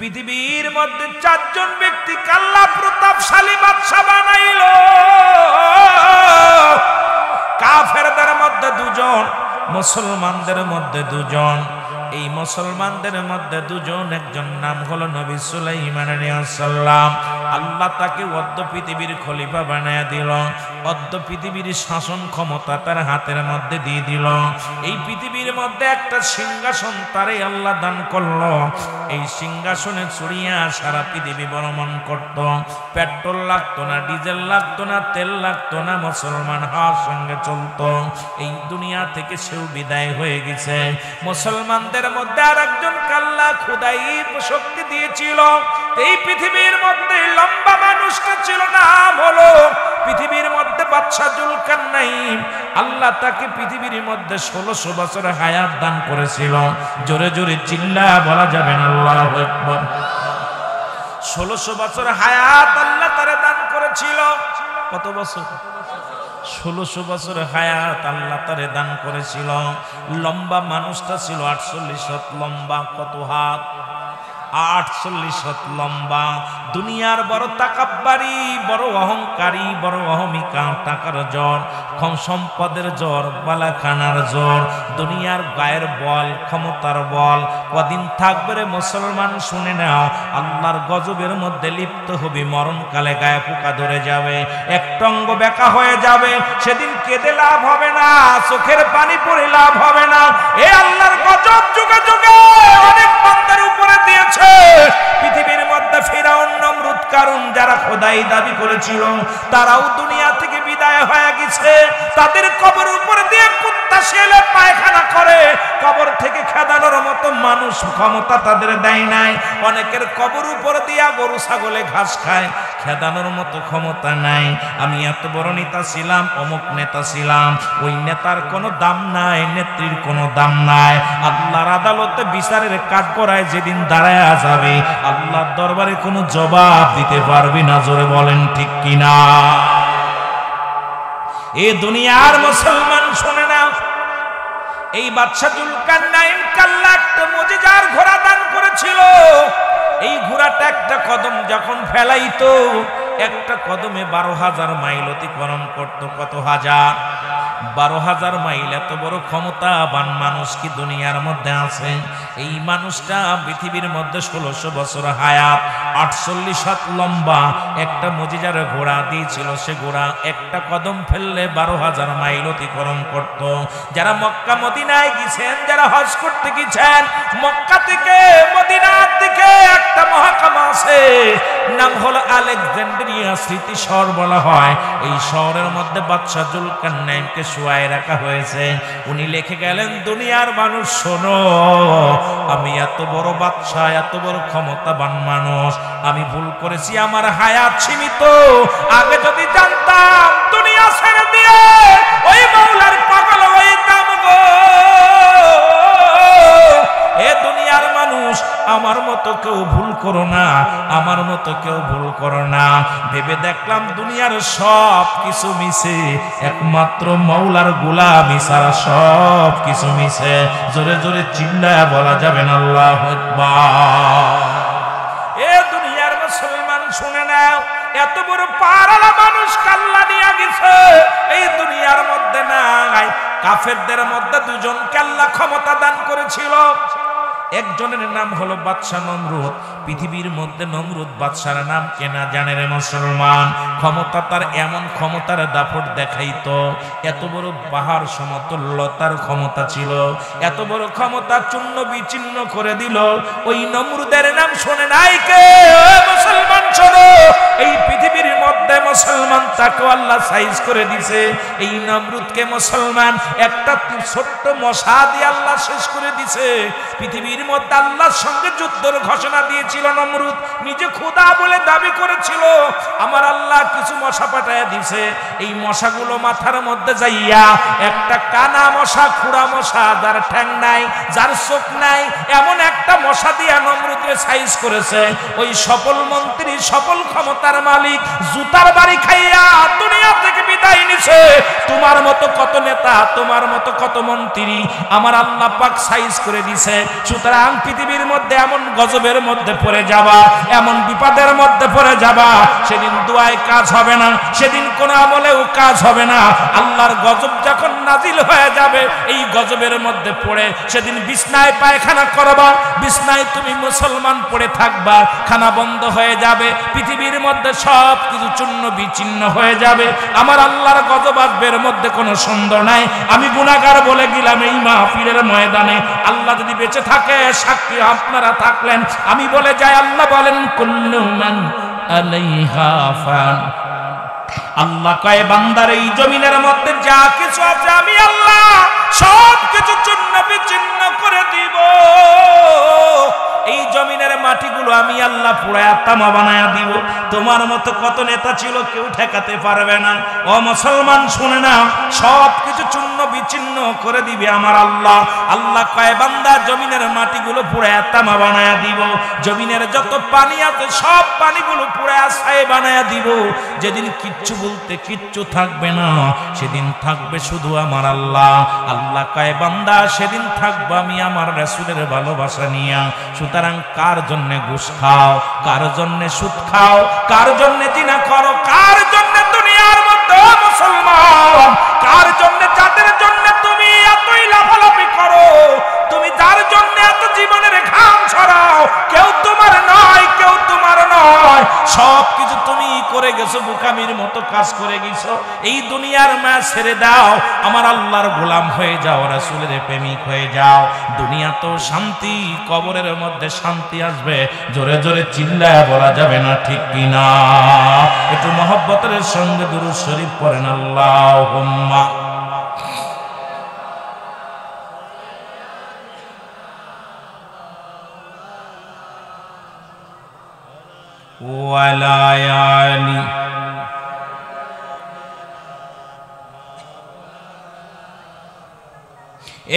পৃথিবীর মধ্যে চারজন ব্যক্তিকে আল্লাহ প্রতাপশালী বাদশা বানাইল। কাফেরদের মধ্যে দুজন, মুসলমানদের মধ্যে দুজন। এই মুসলমানদের মধ্যে দুজন, একজন নাম হলো নবী সুলাইমান আলাইহিস সালাম। আল্লাহ তাকে অর্ধ পৃথিবীর খলিফা বানায় দিল, অর্ধ পৃথিবীর শাসন ক্ষমতা তার হাতের মধ্যে দিয়ে দিল। এই পৃথিবীর মধ্যে একটা সিংহাসন তারে আল্লাহ দান করলো। এই সিংহাসনে চড়িয়া সারা পৃথিবী ভ্রমণ করত। পেট্রোল লাগতো না, ডিজেল লাগতো না, তেল লাগতো না, মুসলমান হওয়ার সঙ্গে চলতো। এই দুনিয়া থেকে সেও বিদায় হয়ে গেছে। মুসলমানদের মধ্যে আর একজন কাল্লা খুদাই শক্তি দিয়েছিল। এই পৃথিবীর মধ্যে লম্বা মানুষটা ছিল, নাম হলো পৃথিবীর মধ্যে বাদশা জুলকারনাইন। আল্লাহ তাকে পৃথিবীর মধ্যে 1600 বছর হায়াত দান করেছিল। জোরে জোরে চিল্লা বলা যাবে না আল্লাহু আকবার। 1600 বছর হায়াত আল্লাহ তারে দান করেছিল। কত বছর? 1600 বছর হায়াত আল্লাহ তারে দান করেছিল। লম্বা মানুষটা ছিল 48 হাত লম্বা। কত হাত? 48 হাত লম্বা। দুনিয়ার বড় তাকাব্বারি, বড় অহংকারী, বড় অহমিকা, টাকার জ্বর, সম্পদের জ্বর, বালাখানার জ্বর, দুনিয়ার গায়ের বল, ক্ষমতার বল। কদিন থাকবে রে মুসলমান, শুনে নাও, আল্লাহর গজবের মধ্যে লিপ্ত হবি। মরণকালে গায়ে পোকা ধরে যাবে, একটঙ্গ বেকা হয়ে যাবে। সেদিন কেঁদে লাভ হবে না, চোখের পানি পড়ে লাভ হবে না। এ আল্লাহর গজব যুগে যুগে অনেক বান্দার উপরে দিয়েছে। পৃথিবীর মধ্যে ফিরাউন, নমরুদ, কারুন যারা খোদাই দাবি করেছিল, তারাও দুনিয়া থেকে বিদায় হয়ে গেছে। তাদের কবর উপর দিয়ে কুত্তা শিয়ালে পায়খানা করে। কবর থেকে খেদানোর মতো মানুষ ক্ষমতা তাদের দেয় নাই। অনেকের কবর উপর দিয়া গরু ছাগলে ঘাস খায়, খেদানোর মতো ক্ষমতা নাই। আমি এত বড় নেতা ছিলাম, অমুক নেতা ছিলাম, ওই নেতার কোনো দাম নাই, নেত্রীর কোনো দাম নাই। আল্লাহর আদালতে বিচারের কাঠগড়ায় যেদিন দাঁড়ায় যাবে, আল্লাহর দরবারে কোনো জবাব দিতে পারবি না। জোরে বলেন ঠিক কিনা? এ দুনিয়ার মুসলমান শুনে নাও, এই বাদশা জুলকারনাইন কাল্লা একটা মুজিজার ঘোড়া দান করেছিল। এই ঘোড়াটা একটা কদম যখন ফেলাইতো, একটা কদমে 12,000 মাইল অতিক্রম করত। কত হাজার? 12,000 মাইল। এত বড় ক্ষমতাবান মানুষ কি দুনিয়ার মধ্যে আছে? এই মানুষটা পৃথিবীর মধ্যে 1600 বছর হায়াত, 48 হাত লম্বা একটা মুজিজার ঘোড়া দিয়েছিল। সে ঘোড়া একটা কদম ফেললে 12,000 মাইল অতিক্রম করত। যারা মক্কা মদিনায় গেছেন, যারা হজ করতে গেছেন, মক্কা থেকে মদিনার দিকে একটা মহাকামা আছে, নাম হলো আলেকজান্দ্রিয়া স্মৃতি শহর বলা হয়। এই শহরের মধ্যে বাদশা জুলকারনাইনকে শুয়ায় রাখা হয়েছে। উনি লিখে গেলেন, দুনিয়ার মানুষ শোনো, আমি এত বড় বাদশা, এত বড় ক্ষমতাবান মানুষ, আমি ভুল করেছি, আমার হায়াত সীমিত। আগে যদি জানতাম দুনিয়া ছেড়ে দিয়ে ওই মাওলার পাগল হইতাম গো। এ দুনিয়ার মানুষ, আমার মতো কেউ ভুল করো না, আমার মতো কেউ ভুল করো না। ভেবে দেখলাম দুনিয়ার সব কিছু মিছে, একমাত্র মাওলার গোলামি ছাড়া সব কিছু মিছে। জোরে জোরে চিল্লায়া বলা যাবে না আল্লাহু আকবার। এ দুনিয়ার মুসলমান শুনে নাও, এত বড় পারালা মানুষ কাল্লা নিয়ে গেছে এই দুনিয়ার মধ্যে নাই। কাফেরদের মধ্যে দুজনকে আল্লাহ ক্ষমতা দান করেছিল। একজনের নাম হলো বাদশা নমরুদ। পৃথিবীর মধ্যে নমরুদ বাদশার নাম কেনা জানে রে মুসলমান। ক্ষমতা তার এমন ক্ষমতার দাপট দেখাইতো, এত বড় পাহাড় সমতুল্য তার ক্ষমতা ছিল। এত বড় ক্ষমতা চূর্ণ বিচ্ছিন্ন করে দিল। ওই নমরুদের নাম শোনে নাই কে? মুসলমান শোনো, এই পৃথিবীর মধ্যে মুসলমান তাকে আল্লাহ সাইজ করে দিছে। এই নমরুদকে মুসলমান একটা ছোট্ট মশা দিয়ে আল্লাহ শেষ করে দিছে। পৃথিবীর মধ্যে আল্লাহর সঙ্গে যুদ্ধের ঘোষণা দিয়েছিল নমরুদ, নিজে খোদা বলে দাবি করেছিল। আমার আল্লাহ কিছু মশা পাঠায় দিছে। এই মশাগুলো মাথার মধ্যে যাইয়া একটা কানা মশা, খুড়া মশা, যার ঠ্যাং নাই, যার চোখ নাই, এমন একটা একটা মশা দিয়া নমরুদের সাইজ করেছে। ওই সফল মন্ত্রী, সফল ক্ষমতার মালিক জুতার বাড়ি খাইয়া দুনিয়া থেকে বিদায় নিছে। তোমার মতো কত নেতা, তোমার মতো কত মন্ত্রী আমার আল্লাহ পাক সাইজ করে দিছে। সুতরাং পৃথিবীর মধ্যে এমন গজবের মধ্যে পড়ে যাবা, এমন বিপদের মধ্যে পড়ে যাবা, সেদিন দোয়ায় কাজ হবে না, সেদিন কোন আমলেও কাজ হবে না। আল্লাহর গজব যখন নাজিল হয়ে যাবে, এই গজবের মধ্যে পড়ে সেদিন বিছনায় পায়খানা করবা, বিছনায় তুমি মুসলমান পড়ে থাকবা, খানা বন্ধ হয়ে যাবে, পৃথিবীর মধ্যে সব কিছু চূর্ণ বিচ্ছিন্ন হয়ে যাবে। আমার আল্লাহর গজব আসবের মধ্যে কোনো সন্দেহ নাই। আমি গুনাহগার বলে গেলাম এই মাহফিলের ময়দানে। আল্লাহ যদি বেঁচে থাকে, সাক্ষী আপনারা থাকলেন, আমি বলে যাই, আল্লাহ বলেন কুল্লু মান আলাইহা ফান। আল্লাহ কয় বান্দার এই জমিনের মধ্যে যা কিছু আছে আমি আল্লাহ সব কিছু চূর্ণ বিচ্ছিন্ন করে দিব। এই জমিনের মাটিগুলো আমি আল্লাহ পুরায়া তামা বানায়া দিব। তোমার মতো কত নেতা ছিল, কেউ ঠেকাতে পারবে না। ও মুসলমান শুনে না, সব কিছু চূর্ণ বিচ্ছিন্ন করে দিবে আমার আল্লাহ। আল্লাহ কয় বান্দা জমিনের মাটিগুলো পুরায়া তামা বানায়া দিব, জমিনের যত পানি আছে সব পানিগুলো পুরায়া ছাই বানায়া দিব। যেদিন কিচ্ছু বলতে কিচ্ছু থাকবে না, সেদিন থাকবে শুধু আমার আল্লাহ। আল্লাহ কয় বান্দা সেদিন থাকবো আমি আমার রাসূলের ভালোবাসা নিয়া। সুতরাং কার জন্য ঘুষ খাও, কার জন্য সুদ খাও, কার জন্য জিনা করো, কার জন্য দুনিয়ার মধ্যে মুসলমান, কার জন্য, যাদের জন্য তুমি এতই লাফালাফি করো, তুমি যার জন্য এত জীবনের ঘাম ছড়াও, কেউ তোমার নয়, কেউ তোমার নয়, সব কিছু তুমি করে গেছো, বুকামির মতো কাজ করে গেছো। এই দুনিয়ার মায়া ছেড়ে দাও, আমার আল্লাহর গোলাম হয়ে যাও, রাসূলের প্রেমিক হয়ে যাও। দুনিয়া তো শান্তি, কবরের মধ্যে শান্তি আসবে, জোরে জোরে চিল্লায়া বলা যাবে না, ঠিক কিনা? একটু মহব্বতের সঙ্গে দুরূদ শরীফ পড়েন, আল্লাহুম্মা ওয়ালা আলি।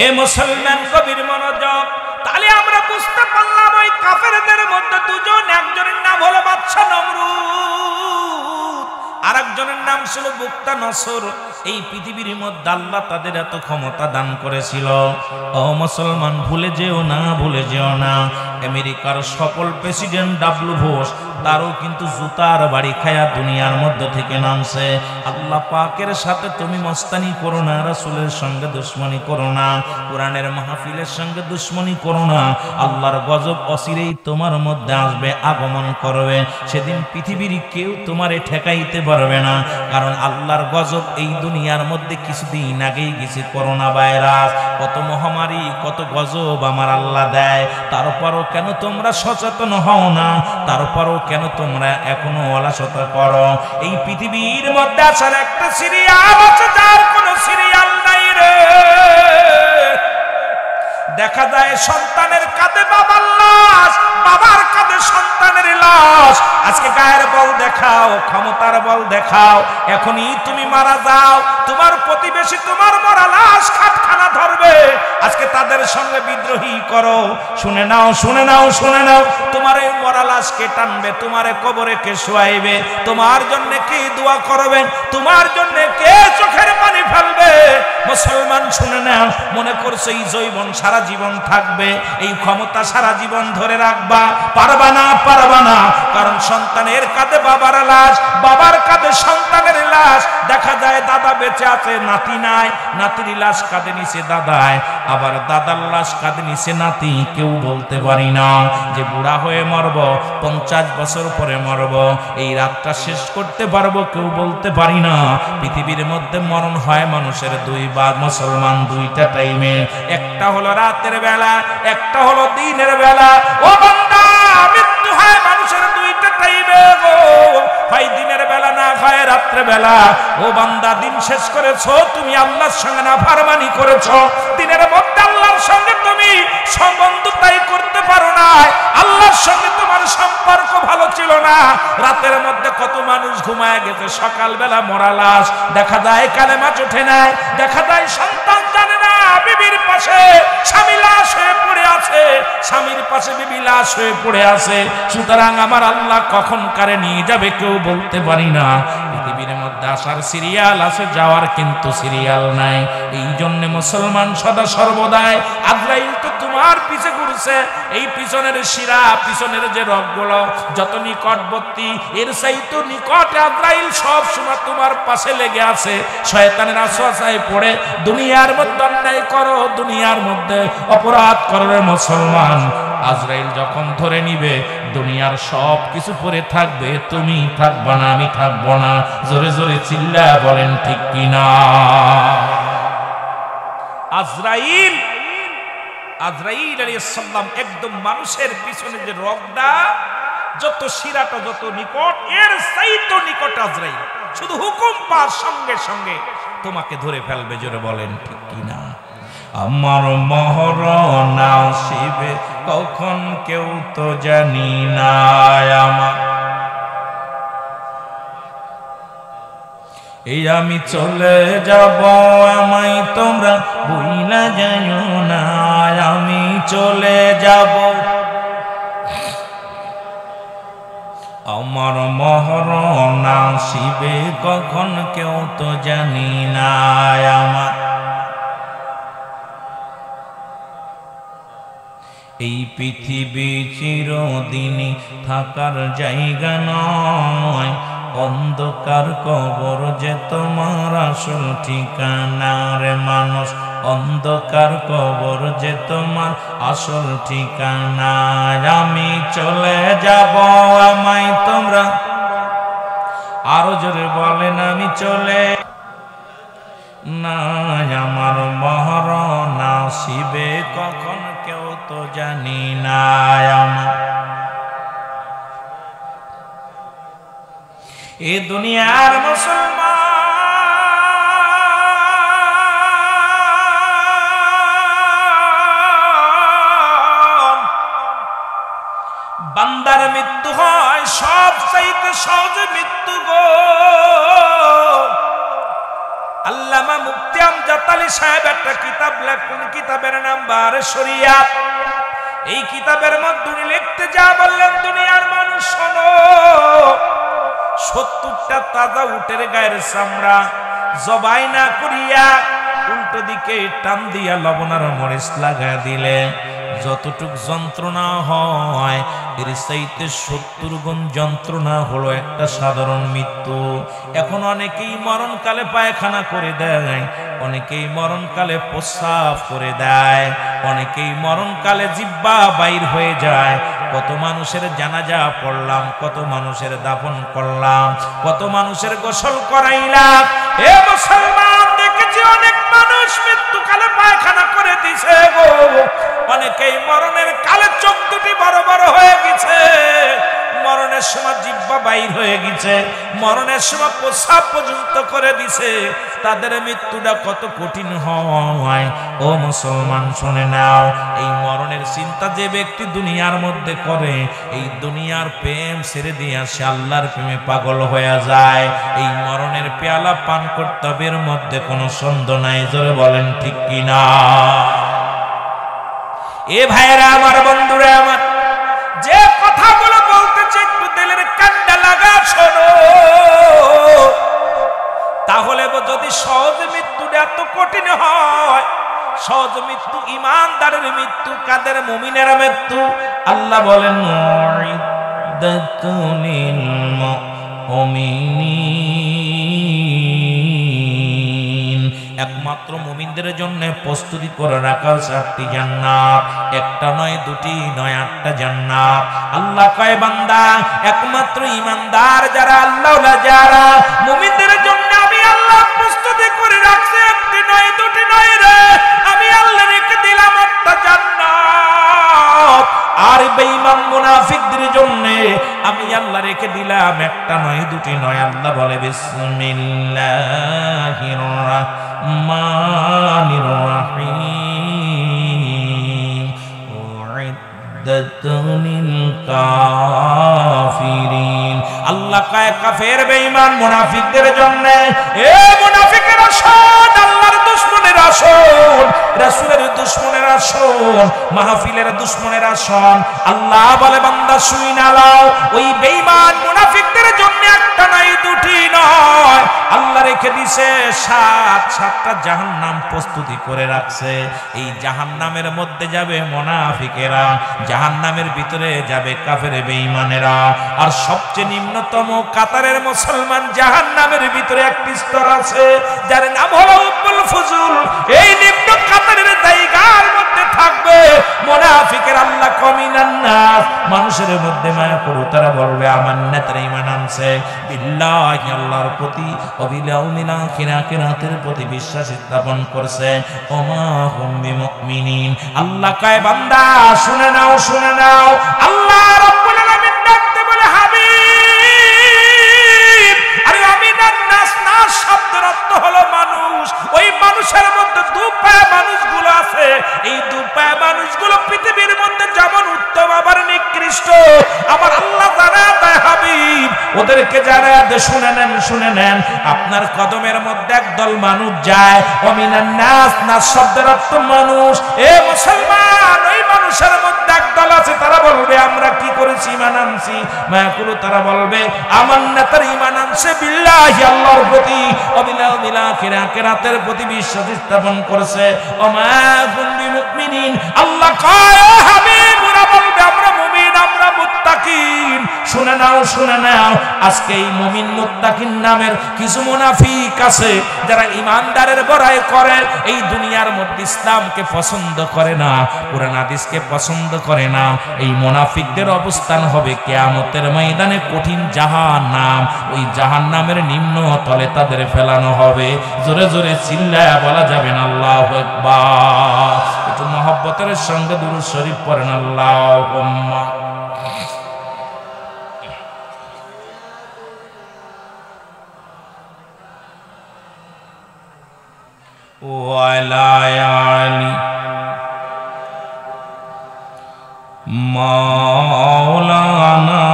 এ মুসলমান কবির মনোযোগ, তাহলে আমরা বুঝতে পারলাম ওই কাফেরদের মধ্যে দুজন, একজনের নাম হলো বাদশা নমরুদ, আরেকজনের নাম ছিল বুকতা নসর। এই পৃথিবীর মধ্যে আল্লাহ তাদের এত ক্ষমতা দান করেছিল। ও মুসলমান, ভুলে যেও না, ভুলে যেও না, আমেরিকার সফল প্রেসিডেন্ট ডাব্লিউ বুশ, তারও কিন্তু জুতার বাড়ি খায়া দুনিয়ার মধ্যে থেকে নামছে। আল্লাহ পাকের সাথে তুমি মস্তানি করো না, রাসূলের সঙ্গে দুশমনি করো না, কোরআনের মাহফিলের সঙ্গে দুশমনি করো না। আল্লাহর গজব অচিরেই তোমার মধ্যে আসবে, আগমন করবে। সেদিন পৃথিবীর কেউ তোমারে ঠেকাইতে পারবে না, কারণ আল্লাহর গজব এই দুনিয়ার মধ্যে কিছুদিন আগেই গেছে করোনা ভাইরাস, কত মহামারী, কত গজব আমার আল্লাহ দেয়। তারপরও কেন তোমরা সচেতন হও না? তারপরও কেন তোমরা এখনো অলসতা করো? এই পৃথিবীর মধ্যে আসার একটা সিরিয়াল আছে, যার কোনো সিরিয়াল নাই রে। দেখা যায় সন্তানের কাঁধে বাবার লাশ, বাবার কাঁধে সন্তানের লাশ। আজকে গায়ের বল দেখাও, ক্ষমতার বল দেখাও, এখনই তুমি মারা যাও, তোমার প্রতিবেশী তোমার মরা লাশ খাটখানা ধরবে। আজকে তাদের সঙ্গে বিদ্রোহী করো। শুনে নাও, শুনে নাও, শুনে নাও, তোমার এই মরা লাশ কে টানবে? তোমার কবরে কে শোয়াইবে? তোমার জন্য কে দোয়া করবে? তোমার জন্য কে চোখের পানি ফেলবে? মুসলমান শুনে নাও, মনে করছো এই যৌবন সারা জীবন থাকবে, এই ক্ষমতা সারা জীবন ধরে রাখবা? পারবা না, পারবা না। কারণ সন্তানের কাঁধে বাবার লাশ, বাবার কাঁধে সন্তানের লাশ। দেখা যায় দাদা বেঁচে আছে, নাতি নাই, নাতির লাশ কাঁধে নিচে দাদায়, আবার দাদার লাশ কাঁধে নিচে নাতি। কেউ বলতে পারি না যে বুড়া হয়ে মরব, 50 বছর পরে মরব, এই রাতটা শেষ করতে পারবো, কেউ বলতে পারি না। পৃথিবীর মধ্যে মরণ হয় মানুষের দুইবার, মুসলমান, দুইটা টাইমে। একটা হলো রাতের বেলা, একটা হলো দিনের বেলা। ও বান্দা, মৃত্যু হয় মানুষের দুইটা টাইমে গো, হয় দিনের বেলা না হয় রাত্রে বেলা। ও বান্দা, দিন শেষ করেছো তুমি, আল্লাহর সঙ্গে নাফরমানি করেছো। দিনের মধ্যে আল্লাহর সঙ্গে তুমি সম্বন্ধতাই করতে পারো না, আল্লাহর সঙ্গে তোমার সম্পর্ক ভালো ছিল না। রাতের মধ্যে কত মানুষ ঘুমায় গেছে, সকালবেলা মরা লাশ। দেখা যায় কালেমা ওঠে নাই, দেখা যায় সন্তান জানে না, বিবির পাশে স্বামী লাশ হয়ে পড়ে আছে, স্বামীর পাশে বিবি লাশ হয়ে পড়ে আছে। সুতরাং আমার আল্লাহ কখন কারে নিয়ে যাবে কেউ বলতে পারি না। পৃথিবীর মধ্যে আসার সিরিয়াল আছে, যাওয়ার কিন্তু সিরিয়াল নাই। এই জন্য মুসলমান সদা সর্বদাই আজরাইল তো তোমার পিছে ঘুরছে, এই পিছনের শিরা, পিছনের যে রগগুলো যত নিকটবর্তী, এর চাইতে নিকট আজরাইল সব সময় তোমার পাশে লেগে আছে। শয়তানের আশায় পড়ে দুনিয়ার মধ্যে অন্যায় করো, দুনিয়ার মধ্যে অপরাধ করো রে মুসলমান, আজরাইল যখন ধরে নিবে দুনিয়ার সব কিছু পরে থাকবে, তুমি থাকবা না, আমি থাকবো না। জোরে জোরে চিল্লা বলেন ঠিক কিনা? আজরাইল আলাইহিস সালাম একদম মানুষের পিছনে যে রগটা, যত শিরাটা যত নিকট, এর চাইতে নিকট আজরাইল। শুধু হুকুম পাওয়ার সঙ্গে সঙ্গে তোমাকে ধরে ফেলবে। জোরে বলেন ঠিক কিনা? আমার মরণ আসিবে কখন কেউ তো জানি না, আমার এই আমি চলে যাব, আমায় তোমরা ভুইলা যাইও না, আমি চলে যাব। আমার মরণ আসিবে কখন কেউ তো জানি না, আমার এই পৃথিবী চিরদিনই থাকার জায়গা নয়, অন্ধকার কবর যে তোমার আসল ঠিকানা রে মানুষ, অন্ধকার কবর যে তোমার আসল ঠিকানা। আমি চলে যাব, আমায় তোমরা আরো জোরে বলেন আমি চলে না, আমার মরণ আসিবে কখন কেউ তো জানি না, আমার এ দুনিয়ার মুসলমান বান্দার মৃত্যু হয় সব চাইতে সহজ মৃত্যু গো। আল্লামা মুফতি আমজাদ আলী সাহেব একটা কিতাব লেখেন, কিতাবের নাম বারে শরিয়াত। এই কিতাবের মধ্যে উনি লিখতে যা বললেন, দুনিয়ার মানুষ শোনো, 70টা তাজা উটের গায়ের চামড়া জবাই না করিয়া উল্টো দিকে টান দিয়া লবণ আর মরিচ লাগায় দিলে যতটুক যন্ত্রণা হয়, এর চাইতে 70 গুণ যন্ত্রণা হলো একটা সাধারণ মৃত্যু। এখন অনেকেই মরণকালে পায়খানা করে দেয়, অনেকেই মরণকালে প্রস্রাব করে দেয়, অনেকেই মরণকালে জিহ্বা বাইর হয়ে যায়। কত মানুষের জানাজা পড়লাম, কত মানুষের দাফন করলাম, কত মানুষের গোসল করাইলাম। এ মুসলমান, দেখেছি অনেক মানুষ মৃত্যুকালে পায়খানা করে দিছে গো। অনেকেই মরণের কালে চোখ দুটি বড় বড় হয়ে গেছে, মরণের সময় জিহ্বা বাইর হয়ে গেছে, মরণের সময় প্রস্রাব পর্যন্ত করে দিছে। তাদের মৃত্যুটা কত কঠিন হয়। ও মুসলমান শুনে নাও, এই মরণের চিন্তা যে ব্যক্তি দুনিয়ার মধ্যে করে, এই দুনিয়ার প্রেম ছেড়ে দিয়ে সে আল্লাহর প্রেমে পাগল হয়ে যায়। এই মরণের পেয়ালা পান করতে হবে, এর মধ্যে কোনো সন্দেহ নাই। জোরে বলেন ঠিক কিনা? এ ভাইরা আমার, বন্ধুরা আমার, যে কথাগুলো বলতেছে একটু দিলের কান্ডা লাগা শোনো। তাহলে যদি সহজ মৃত্যুটা এত কঠিন হয়, সহজ মৃত্যু ইমানদারের মৃত্যু, কাদের? মুমিনের মৃত্যু। আল্লাহ বলেন মুইদ্দাতুনিল মুমিনিন, একমাত্র মুমিনদের জন্য প্রস্তুতি করে রাখা 7টি জান্নাত, একটা নয়, দুটি নয়, 8টা জান্নাত। আল্লাহ কয় বান্দা, একমাত্র ঈমানদার যারা, আল্লাহওয়ালা যারা, মুমিনদের জন্য আমি আল্লাহ প্রস্তুতি করে রাখছি, একটি নয়, দুটি নয় রে, আমি আল্লাহ রেখে দিলাম 8টা জান্নাত। আর বেঈমান মুনাফিকদের জন্য আমি আল্লাহ রেখে দিলাম একটা নয়, দুটি নয়। আল্লাহ বলে বিসমিল্লাহির রাহমানির রাহিম, উইদ্দাতুনিল কাফিরিন। আল্লাহ কয় কাফের বেঈমান মুনাফিকদের জন্য, এ মুনাফিকেরা শোন, আল্লাহর দুশমনেরা শোন, রাসূলের দুশমনেরা শোন, মাহফিলের দুশমনেরা শোন। আল্লাহ বলে বান্দা শুই না লাও, ওই বেঈমান মুনাফিকদের জন্য একটা নাই দুটি নয়, আল্লাহ রেখে দিছে সাতটা জাহান্নাম প্রস্তুতি করে রাখছে। এই জাহান্নামের মধ্যে যাবে মুনাফিকেরা, জাহান্নামের ভিতরে যাবে কাফের বেঈমানেরা, আর সবচেয়ে নিম্নতম কাতারের মুসলমান জাহান্নামের ভিতরে একটি স্তর আছে যার নাম হলো উম্মুল ফুজুল। এই নিম্ন কাতারের জায়গার মধ্যে থাকবে মুনাফিকের। আল্লাহ কমিনান নাস, মানুষের মধ্যে মায়া করু, তারা বলবে আমান্না, তারা ঈমান আনছে বিল্লাহি, আল্লাহর প্রতি, ওয়াবিল ইয়াউমিল আখির, আখিরাতের প্রতি বিশ্বাস স্থাপন করছে। ওমা হুম বিমুমিনিন। আল্লাহ কয় বান্দা শুনে নাও, শুনে নাও, আল্লাহ রাব্বুল আলামিন ডাকতে বলে হাবিব, আরে আমিনান নাস, নাস শব্দের অর্থ হলো মানুষ। ওই মানুষের মধ্যে দুপায়া মানুষগুলো আছে, এই দুপায়া মানুষগুলো পৃথিবীর মধ্যে যেমন উত্তম আবার নিকৃষ্ট, আমার আল্লাহ জানা দেয় হাবিব, ওদেরকে জানা দে। শুনে নেন, শুনে নেন, আপনার কদমের মধ্যে একদল মানুষ যায়। অমিনান নাস, নাস শব্দের অর্থ মানুষ। এ মুসলমান, ওই মানুষের মধ্যে একদল আছে, তারা বলবে আমরা কি করেছি, ঈমান আনছি। মায়াকুলু, তারা বলবে আমান্না, তারা ঈমান আনছে বিল্লাহি, আল্লাহর প্রতি, ওয়াবিল ইয়াউমিল আখির, আখিরাতের প্রতি বিশ্বাস স্থাপন করেছে। ওমা হুম বিমুমিনিন। আল্লাহ কয় ও হাবিব, ওরা বলবে আমরা মুমিন, আমরা মুত্তাকিন। শুনে নাও, শুনে নাও, আজকে এই মুমিন মুত্তাকিন নামের কিছু মুনাফিক আছে যারা ইমানদারের বড়াই করে, এই দুনিয়ার মধ্যে ইসলামকে পছন্দ করে না, কোরআন হাদিসকে পছন্দ করে না। এই মুনাফিকদের অবস্থান হবে কিয়ামতের ময়দানে কঠিন জাহান্নাম। ওই জাহান্নামের নিম্ন তলে তাদের ফেলানো হবে। জোরে জোরে চিল্লায়া বলা যাবে না আল্লাহু আকবার। একটু মহব্বতের সঙ্গে দুরূদ শরীফ পড়েন আল্লাহুম্মা। ওয়ালা আলি মাওলানা।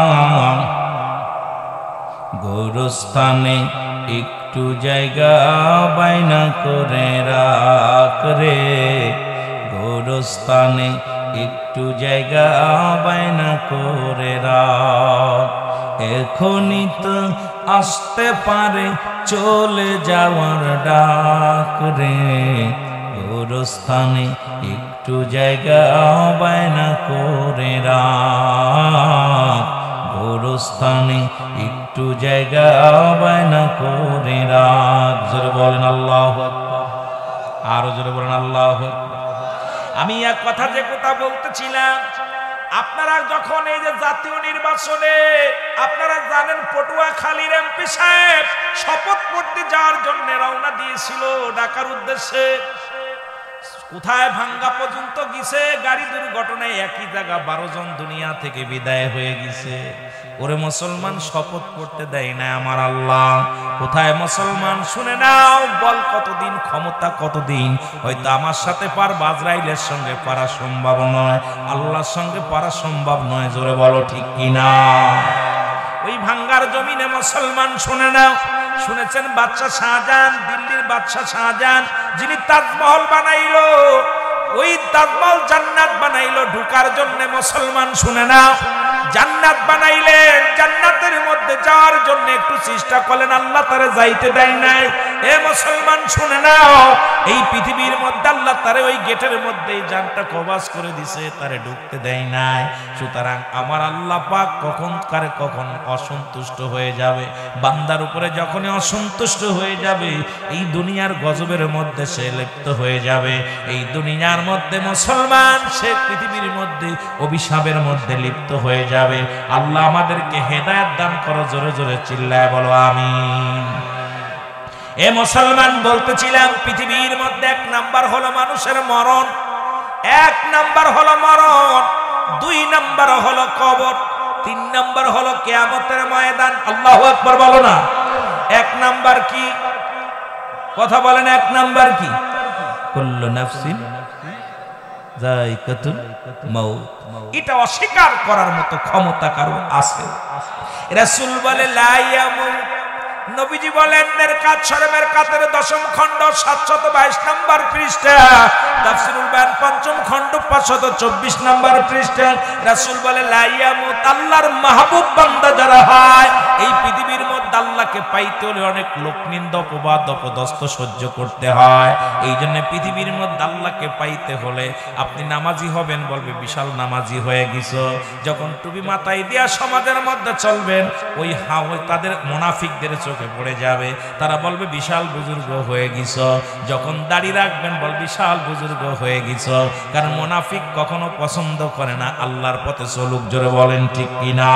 গোরস্থানে একটু জায়গা বাইনা করে রাখ রে, গোরস্থানে একটু জায়গা বাইনা করে রাখ। এখনই তো আসতে পারে চলে যাওয়ার ডাক রে, গোরস্থানে একটু জায়গা বায়না করে রাখ, গোরস্থানে একটু জায়গা বায়না করে রাখ। জোরে বলেন আল্লাহু আকবার, আরো জোরে বলেন আল্লাহু আকবার। আমি এক কথা যে কথা বলতেছিলাম, আপনারা যখন এই যে জাতীয় নির্বাচনে আপনারা জানেন পটুয়াখালীর এমপি সাহেব শপথ করতে যাওয়ার জন্য রওনা দিয়েছিল ঢাকার উদ্দেশ্যে। কোথায় ভাঙ্গা পর্যন্ত গেছে, গাড়ি দুর্ঘটনায় একই জায়গা 12 জন দুনিয়া থেকে বিদায় হয়ে গেছে। ওরে মুসলমান, শপথ করতে দেয় না আমার আল্লাহ। কোথায় মুসলমান, শুনে নাও, বল কতদিন, ক্ষমতা কতদিন। হয়তো আমার সাথে পারবা, আজরাইলের সঙ্গে পারা সম্ভব নয়, আল্লাহর সঙ্গে পারা সম্ভব নয়। জোরে বলো ঠিক কিনা। ওই ভাঙ্গার জমিনে মুসলমান, শুনে নাও, শুনেছেন বাদশা শাহজাহান, দিল্লির বাদশা শাহজাহান, যিনি তাজমহল বানাইলো, ওই তাজমহল জান্নাত বানাইলো ঢুকার জন্য। মুসলমান শুনে নাও, জান্নাত বানাইলেন, জান্নাতের মধ্যে যাওয়ার জন্য একটু চেষ্টা করলেন, আল্লাহ তারে যাইতে দেয় নাই। এ মুসলমান শুনে নাও, এই পৃথিবীর মধ্যে আল্লাহ তারে ওই গেটের মধ্যেই জানটা কবাজ করে দিছে, তারে ঢুকতে দেয় নাই। সুতরাং আমার আল্লাহ পাক কখন অসন্তুষ্ট হয়ে যাবে, বান্দার উপরে যখনই অসন্তুষ্ট হয়ে যাবে, এই দুনিয়ার গজবের মধ্যে সে লিপ্ত হয়ে যাবে। এই দুনিয়ার মধ্যে মুসলমান, সে পৃথিবীর মধ্যে অভিশাপের মধ্যে লিপ্ত হয়ে যাবে। আল্লাহ আমাদেরকে হেদায়েত দান করো। জোরে জোরে চিল্লায় বলো আমিন। এ মুসলমান, বলতেছিলাম পৃথিবীর মধ্যে 1 নাম্বার হলো মানুষের মরণ, 1 নাম্বার হলো মরণ, 2 নাম্বার হলো কবর, 3 নাম্বার হলো কিয়ামতের ময়দান। আল্লাহু আকবার বলো না। 1 নাম্বার কি? কথা বলেন, 1 নাম্বার কি? কুল্লু নাফসিন যায়কাতুল মাউত। এটা অস্বীকার করার মতো ক্ষমতা কারো আছে? রাসূল বলে লা ইয়ামুত নবীজি বলেন মেরকাত সূরা মেরকাতের 10ম খণ্ড 722 নম্বর পৃষ্ঠা, তাফসীরুল বায়ান 5ম খণ্ড 524 নম্বর পৃষ্ঠা, রাসূল বলে লা ইয়ামুত, আল্লাহর মাহবুব বান্দা যারা হয় এই পৃথিবীর মধ্যে আল্লাহকে পাইতে হলে অনেক লোক নিন্দা অপবাদ অপদস্থ সহ্য করতে হয়। এই জন্য পৃথিবীর মধ্যে আল্লাহকে পাইতে হলে আপনি নামাজি হবেন, বলবে বিশাল নামাজি হয়ে গেছো। যখন টুপি মাথায় দিয়া সমাজের মধ্যে চলবেন ওই তাদের মুনাফিকদের চোখে পড়ে যাবে, তারা বলবে বিশাল বুজুর্গ হয়ে গেছ। যখন দাড়ি রাখবেন বল বিশাল বুজুর্গ হয়ে গেছ, কারণ মুনাফিক কখনো পছন্দ করে না আল্লাহর পথে চলুক। জোরে বলেন ঠিক কিনা?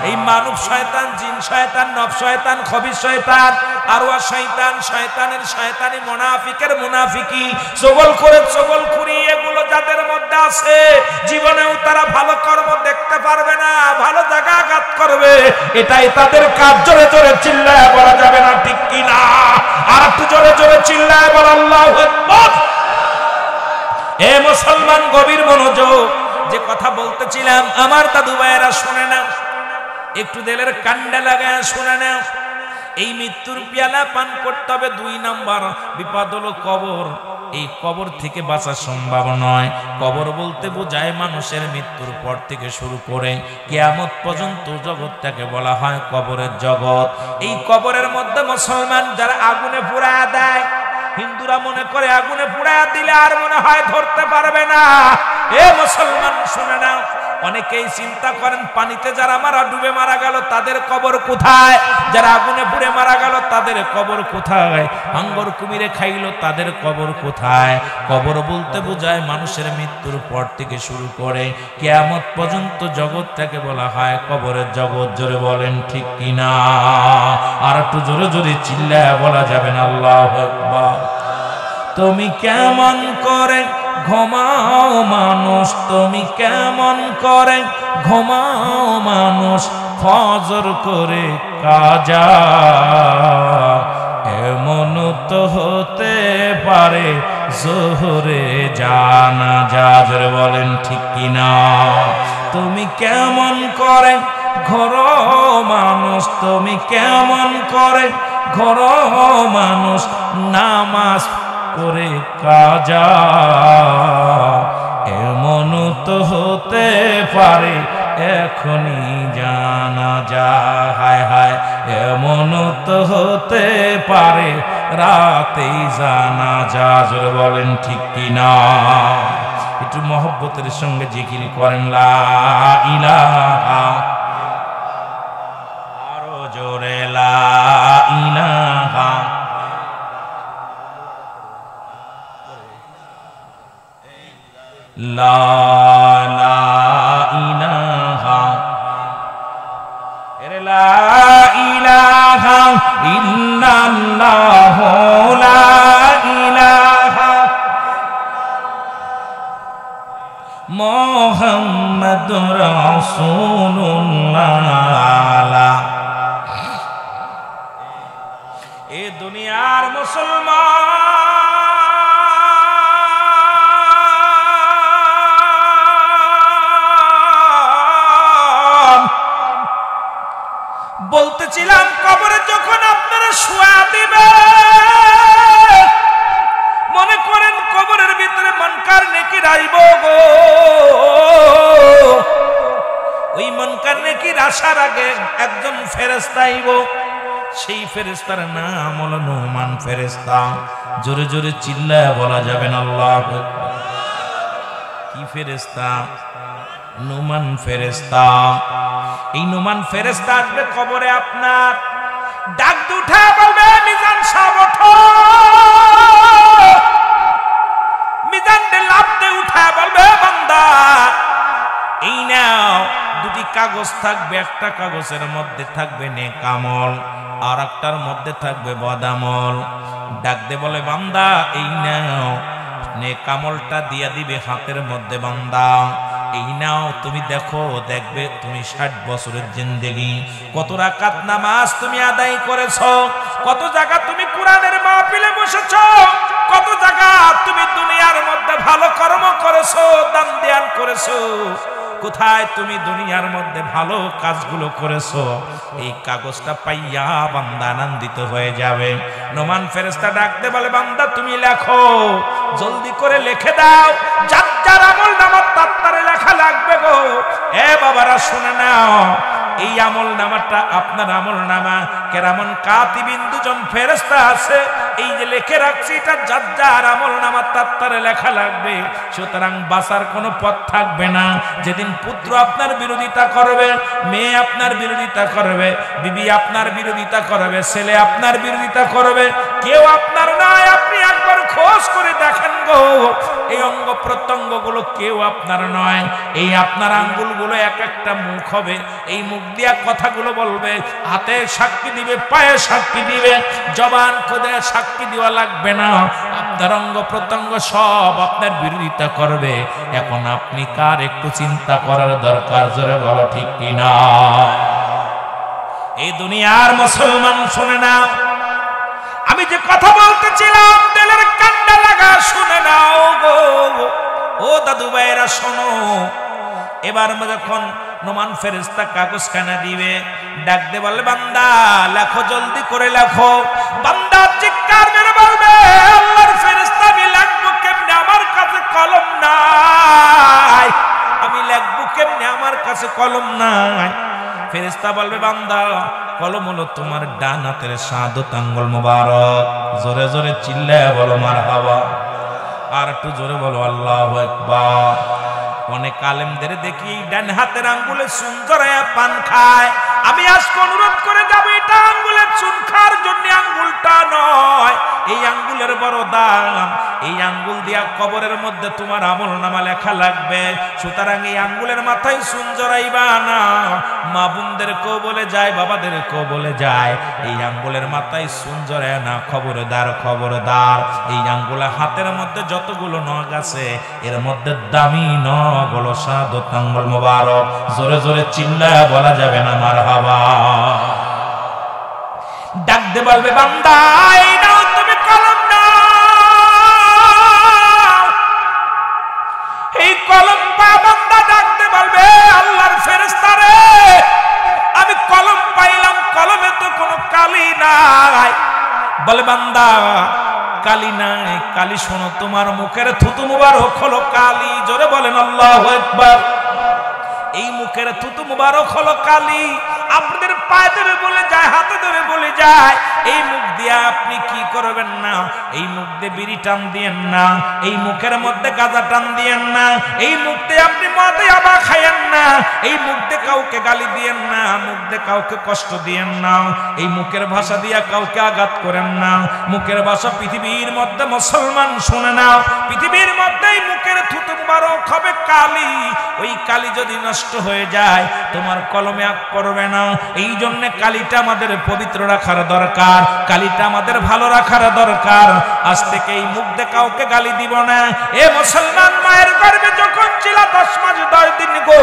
এই মানব শয়তান, জিন শয়তান, নফস শয়তান, খবিস শয়তান, আরওয়াহ শয়তান, শয়তানের শয়তানি, মুনাফিকের মুনাফিকি, চগলখুরি এগুলো যাদের মধ্যে আছে জীবনেও তারা ভালো কর্ম দেখতে পারবে না, ভালো জায়গা আঘাত করবে, এটাই তাদের কাজ। জোরে জোরে চিল্লায় বলা যাবে না ঠিক কিনা? আর একটু জোরে জোরে চিল্লায় বল আল্লাহু আকবার। এ মুসলমান গভীর মনোযোগ, যে কথা বলতেছিলাম আমার দাদু ভাইয়েরা শুনে না, একটু দিলের কান্ডা লাগায় শুনে না। এই মৃত্যুর পেয়ালা পান করতে হবে। 2 নাম্বার বিপদ হলো কবর। এই কবর থেকে বাঁচা সম্ভব নয়। কবর বলতে বোঝায় মানুষের মৃত্যুর পর থেকে শুরু করে কিয়ামত পর্যন্ত জগৎটাকে বলা হয় কবরের জগৎ। এই কবরের মধ্যে মুসলমান যারা আগুনে পুড়ায়া দেয়, হিন্দুরা মনে করে আগুনে পুড়ায়া দিলে আর মনে হয় ধরতে পারবে না। এ মুসলমান শুনে নাও, অনেকেই চিন্তা করেন পানিতে যারা ডুবে মারা গেল তাদের কবর কোথায়, যারা আগুনে পুড়ে মারা গেল তাদের কবর কোথায়, হাঙ্গর কুমিরে খাইলো তাদের কবর কোথায়। কবর বলতে বোঝায় মানুষের মৃত্যুর পর থেকে শুরু করে কিয়ামত পর্যন্ত জগৎটাকে বলা হয় কবরের জগৎ। জোরে বলেন ঠিক কিনা? আর একটু জোরে জোরে চিল্লায় বলা যাবে না আল্লাহু আকবার। তুমি কেমন করে ঘুমাও মানুষ, তুমি কেমন করে ঘুমাও মানুষ, ফজর করে কাজা, এমন তো হতে পারে জোহরে জানাজা। জোরে বলেন ঠিক কিনা? তুমি কেমন করে ঘরো মানুষ, তুমি কেমন করে ঘরো মানুষ, নামাজ করে কাজা, এমন তো হতে পারে এখনই জানাজা। হায় হায়, এমন তো হতে পারে রাতেই জানাজা। জোরে বলেন ঠিক কিনা? একটু মহব্বতের সঙ্গে জিকির করেন লা ইলাহা, আরো জোরে লা ইলাহা। লা ইলাহা, লা ইলাহা ইল্লাল্লাহ, লা ইলাহা মুহাম্মাদুর রাসূলুল্লাহ। এ দুনিয়ার মুসলমান, বলতেছিলাম কবরে যখন আপনারা শোয়া দিবে, মনে করেন কবরের ভিতরে মনকার নেকির আইব গো। ওই মনকার নেকির আসার আগে একজন ফেরেশতা আইব, সেই ফেরেশতার নাম হলো নুমান ফেরেশতা। জোরে জোরে চিল্লায় বলা যাবে না আল্লাহু আকবার। কি ফেরেশতা? নুমান ফেরেশতা। এই নুমান ফেরেশতা আসবে কবরে, আপনার ডাক দিয়ে উঠা বলবে মিজান সাহেব ওঠো। মিজান দে লাভ দিয়ে উঠা বলবে বান্দা এই নাও, 2টি কাগজ থাকবে, একটা কাগজের মধ্যে থাকবে নেক আমল, আর একটার মধ্যে থাকবে বদামল। ডাক দে বলে বান্দা এই নাও, নেক আমলটা দিয়া দিবে হাতের মধ্যে, বান্দা এই নাও তুমি দেখো, দেখবে তুমি 60 বছরের জিন্দেগি কত রাকাত নামাজ তুমি আদায় করেছো, কত জায়গা তুমি কোরআনের মাহফিলে বসেছো, কত জায়গা তুমি দুনিয়ার মধ্যে ভালো কর্ম করেছো, দান ধ্যান করেছো, কোথায় তুমি দুনিয়ার মধ্যে ভালো কাজগুলো করেছো, এই কাগজটা পাইয়া বান্দা আনন্দিত হয়ে যাবে। নোমান ফেরেশতা ডাকতে বলে, বান্দা তুমি লেখো, জলদি করে লিখে দাও, যার যার আমল নামার তাড়াতাড়ি লেখা লাগবে গো। এ বাবারা শুনে নাও, এই আমল নামাটা আপনার আমল নামা, কেরামন কাতিবিন দুজন ফেরেশতা আছে, এই যে লিখে রাখছি এটা যার যার আমল নামা তাড়াতাড়ি লেখা লাগবে। সুতরাং বাঁচার কোনো পথ থাকবে না। যেদিন পুত্র আপনার বিরোধিতা করবে, মেয়ে আপনার বিরোধিতা করবে, বিবি আপনার বিরোধিতা করবে, ছেলে আপনার বিরোধিতা করবে, কেউ আপনার নয়। আপনি একবার খোঁজ করে দেখেন গো, এই অঙ্গ প্রত্যঙ্গ গুলো কেউ আপনার নয়। এই আপনার আঙ্গুলগুলো এক একটা মুখ হবে, এই মুখ দিয়া কথাগুলো বলবে, হাতে সাক্ষী দিবে, পায়ে সাক্ষী দিবে, জবান খুদে সাক্ষী দেওয়া লাগবে না। আপনার অঙ্গ প্রত্যঙ্গ সব আপনার বিরোধিতা করবে। এখন আপনি কার একটু চিন্তা করার দরকার, জোরে বলো ঠিক কিনা? এই দুনিয়ার মুসলমান শুনে না, আমি যে কথা বলতেছিলাম দিলের কান্ডা লাগা শুনে নাও গো। ও দাদু ভাইরা শোনো, এবার যখন নোমান ফেরেশতা কাগজ খানা দিবে, ডাক দে বলে, বান্দা লেখো, জলদি করে লেখো। বান্দা চিৎকার মেরে বলবে, আল্লাহর ফেরেশতা আমি লিখবো কেমনে, আমার কাছে কলম নাই, আমি লিখবো কেমনে, আমার কাছে কলম নাই। ফেরেশতা বলবে, বান্দা কলম হলো তোমার ডান হাতের শাহাদত আঙ্গুল মোবারক। জোরে জোরে চিল্লায় বলো মারহাবা, আর একটু জোরে বলো আল্লাহু আকবার। অনেক আলেমদের দেখি ডান হাতের আঙ্গুলে চুন জড়ায়া পান খায়। আমি আজকে অনুরোধ করে যাব, এটা আঙ্গুলের চুন খাওয়ার জন্য আঙ্গুলটা নয়, এই আঙ্গুলের বড় দাম। এই আঙ্গুল দিয়া কবরের মধ্যে তোমার আমল নামা লেখা লাগবে। সুতরাং এই আঙ্গুলের মাথায় চুন জড়াইবা না। মা বোনদেরকেও বলে যায়, বাবাদেরকেও বলে যায়, এই আঙ্গুলের মাথায় চুন জড়ায় না। খবরদার, খবরদার। এই আঙ্গুলে হাতের মধ্যে যতগুলো নখ আছে, এর মধ্যে দামি নখ হলো শাহাদত আঙ্গুল মোবারক। জোরে জোরে চিল্লায়া বলা যাবে না মারহাবা। ডাক দে বলবে, বান্দা এই নাও তুমি কলম নাও। এই কলম পা বান্দা ডাক দে বলবে, আল্লাহর ফেরেশতা রে, আমি কলম পাইলাম, কলমে তো কোনো কালি নাই। বলে, বান্দা কালি নাই, কালি শোনো, তোমার মুখের থুতু মুবারক হলো কালি। জোরে বলেন আল্লাহু আকবার। এই মুখের থুতু মুবারক হলো কালি। আপনাদের পায়ে ধরে বলে যায়, হাতে ধরে বলে যায়, এই মুখ দিয়ে আপনি কি করবেন না, এই মুখ দিয়ে বিড়ি টান দিয়েন না, এই মুখের মধ্যে গাঁজা টান দিয়েন না, এই মুখ দিয়ে আপনি মদে আবা খাইয়েন না, এই মুখ দিয়ে কাউকে গালি দিয়েন না, মুখ দিয়ে কাউকে কষ্ট দিয়েন না, এই মুখের ভাষা দিয়া কাউকে আঘাত করেন না। মুখের ভাষা পৃথিবীর মধ্যে মুসলমান শুনে নাও, পৃথিবীর মধ্যে এই মুখের থুতু মুবারক হবে কালি। ওই কালি যদি নষ্ট হয়ে যায়, তোমার কলমে আঁক পড়বে না। এই জন্য কালিটা আমাদের পবিত্র রাখার দরকার, কালিটা আমাদের ভালো রাখার দরকার। আজ থেকে এই মুখ দিয়ে কাউকে গালি দিব না। এ মুসলমান, মায়ের গর্ভে যখন ছিল 10 মাস 10 দিন গো,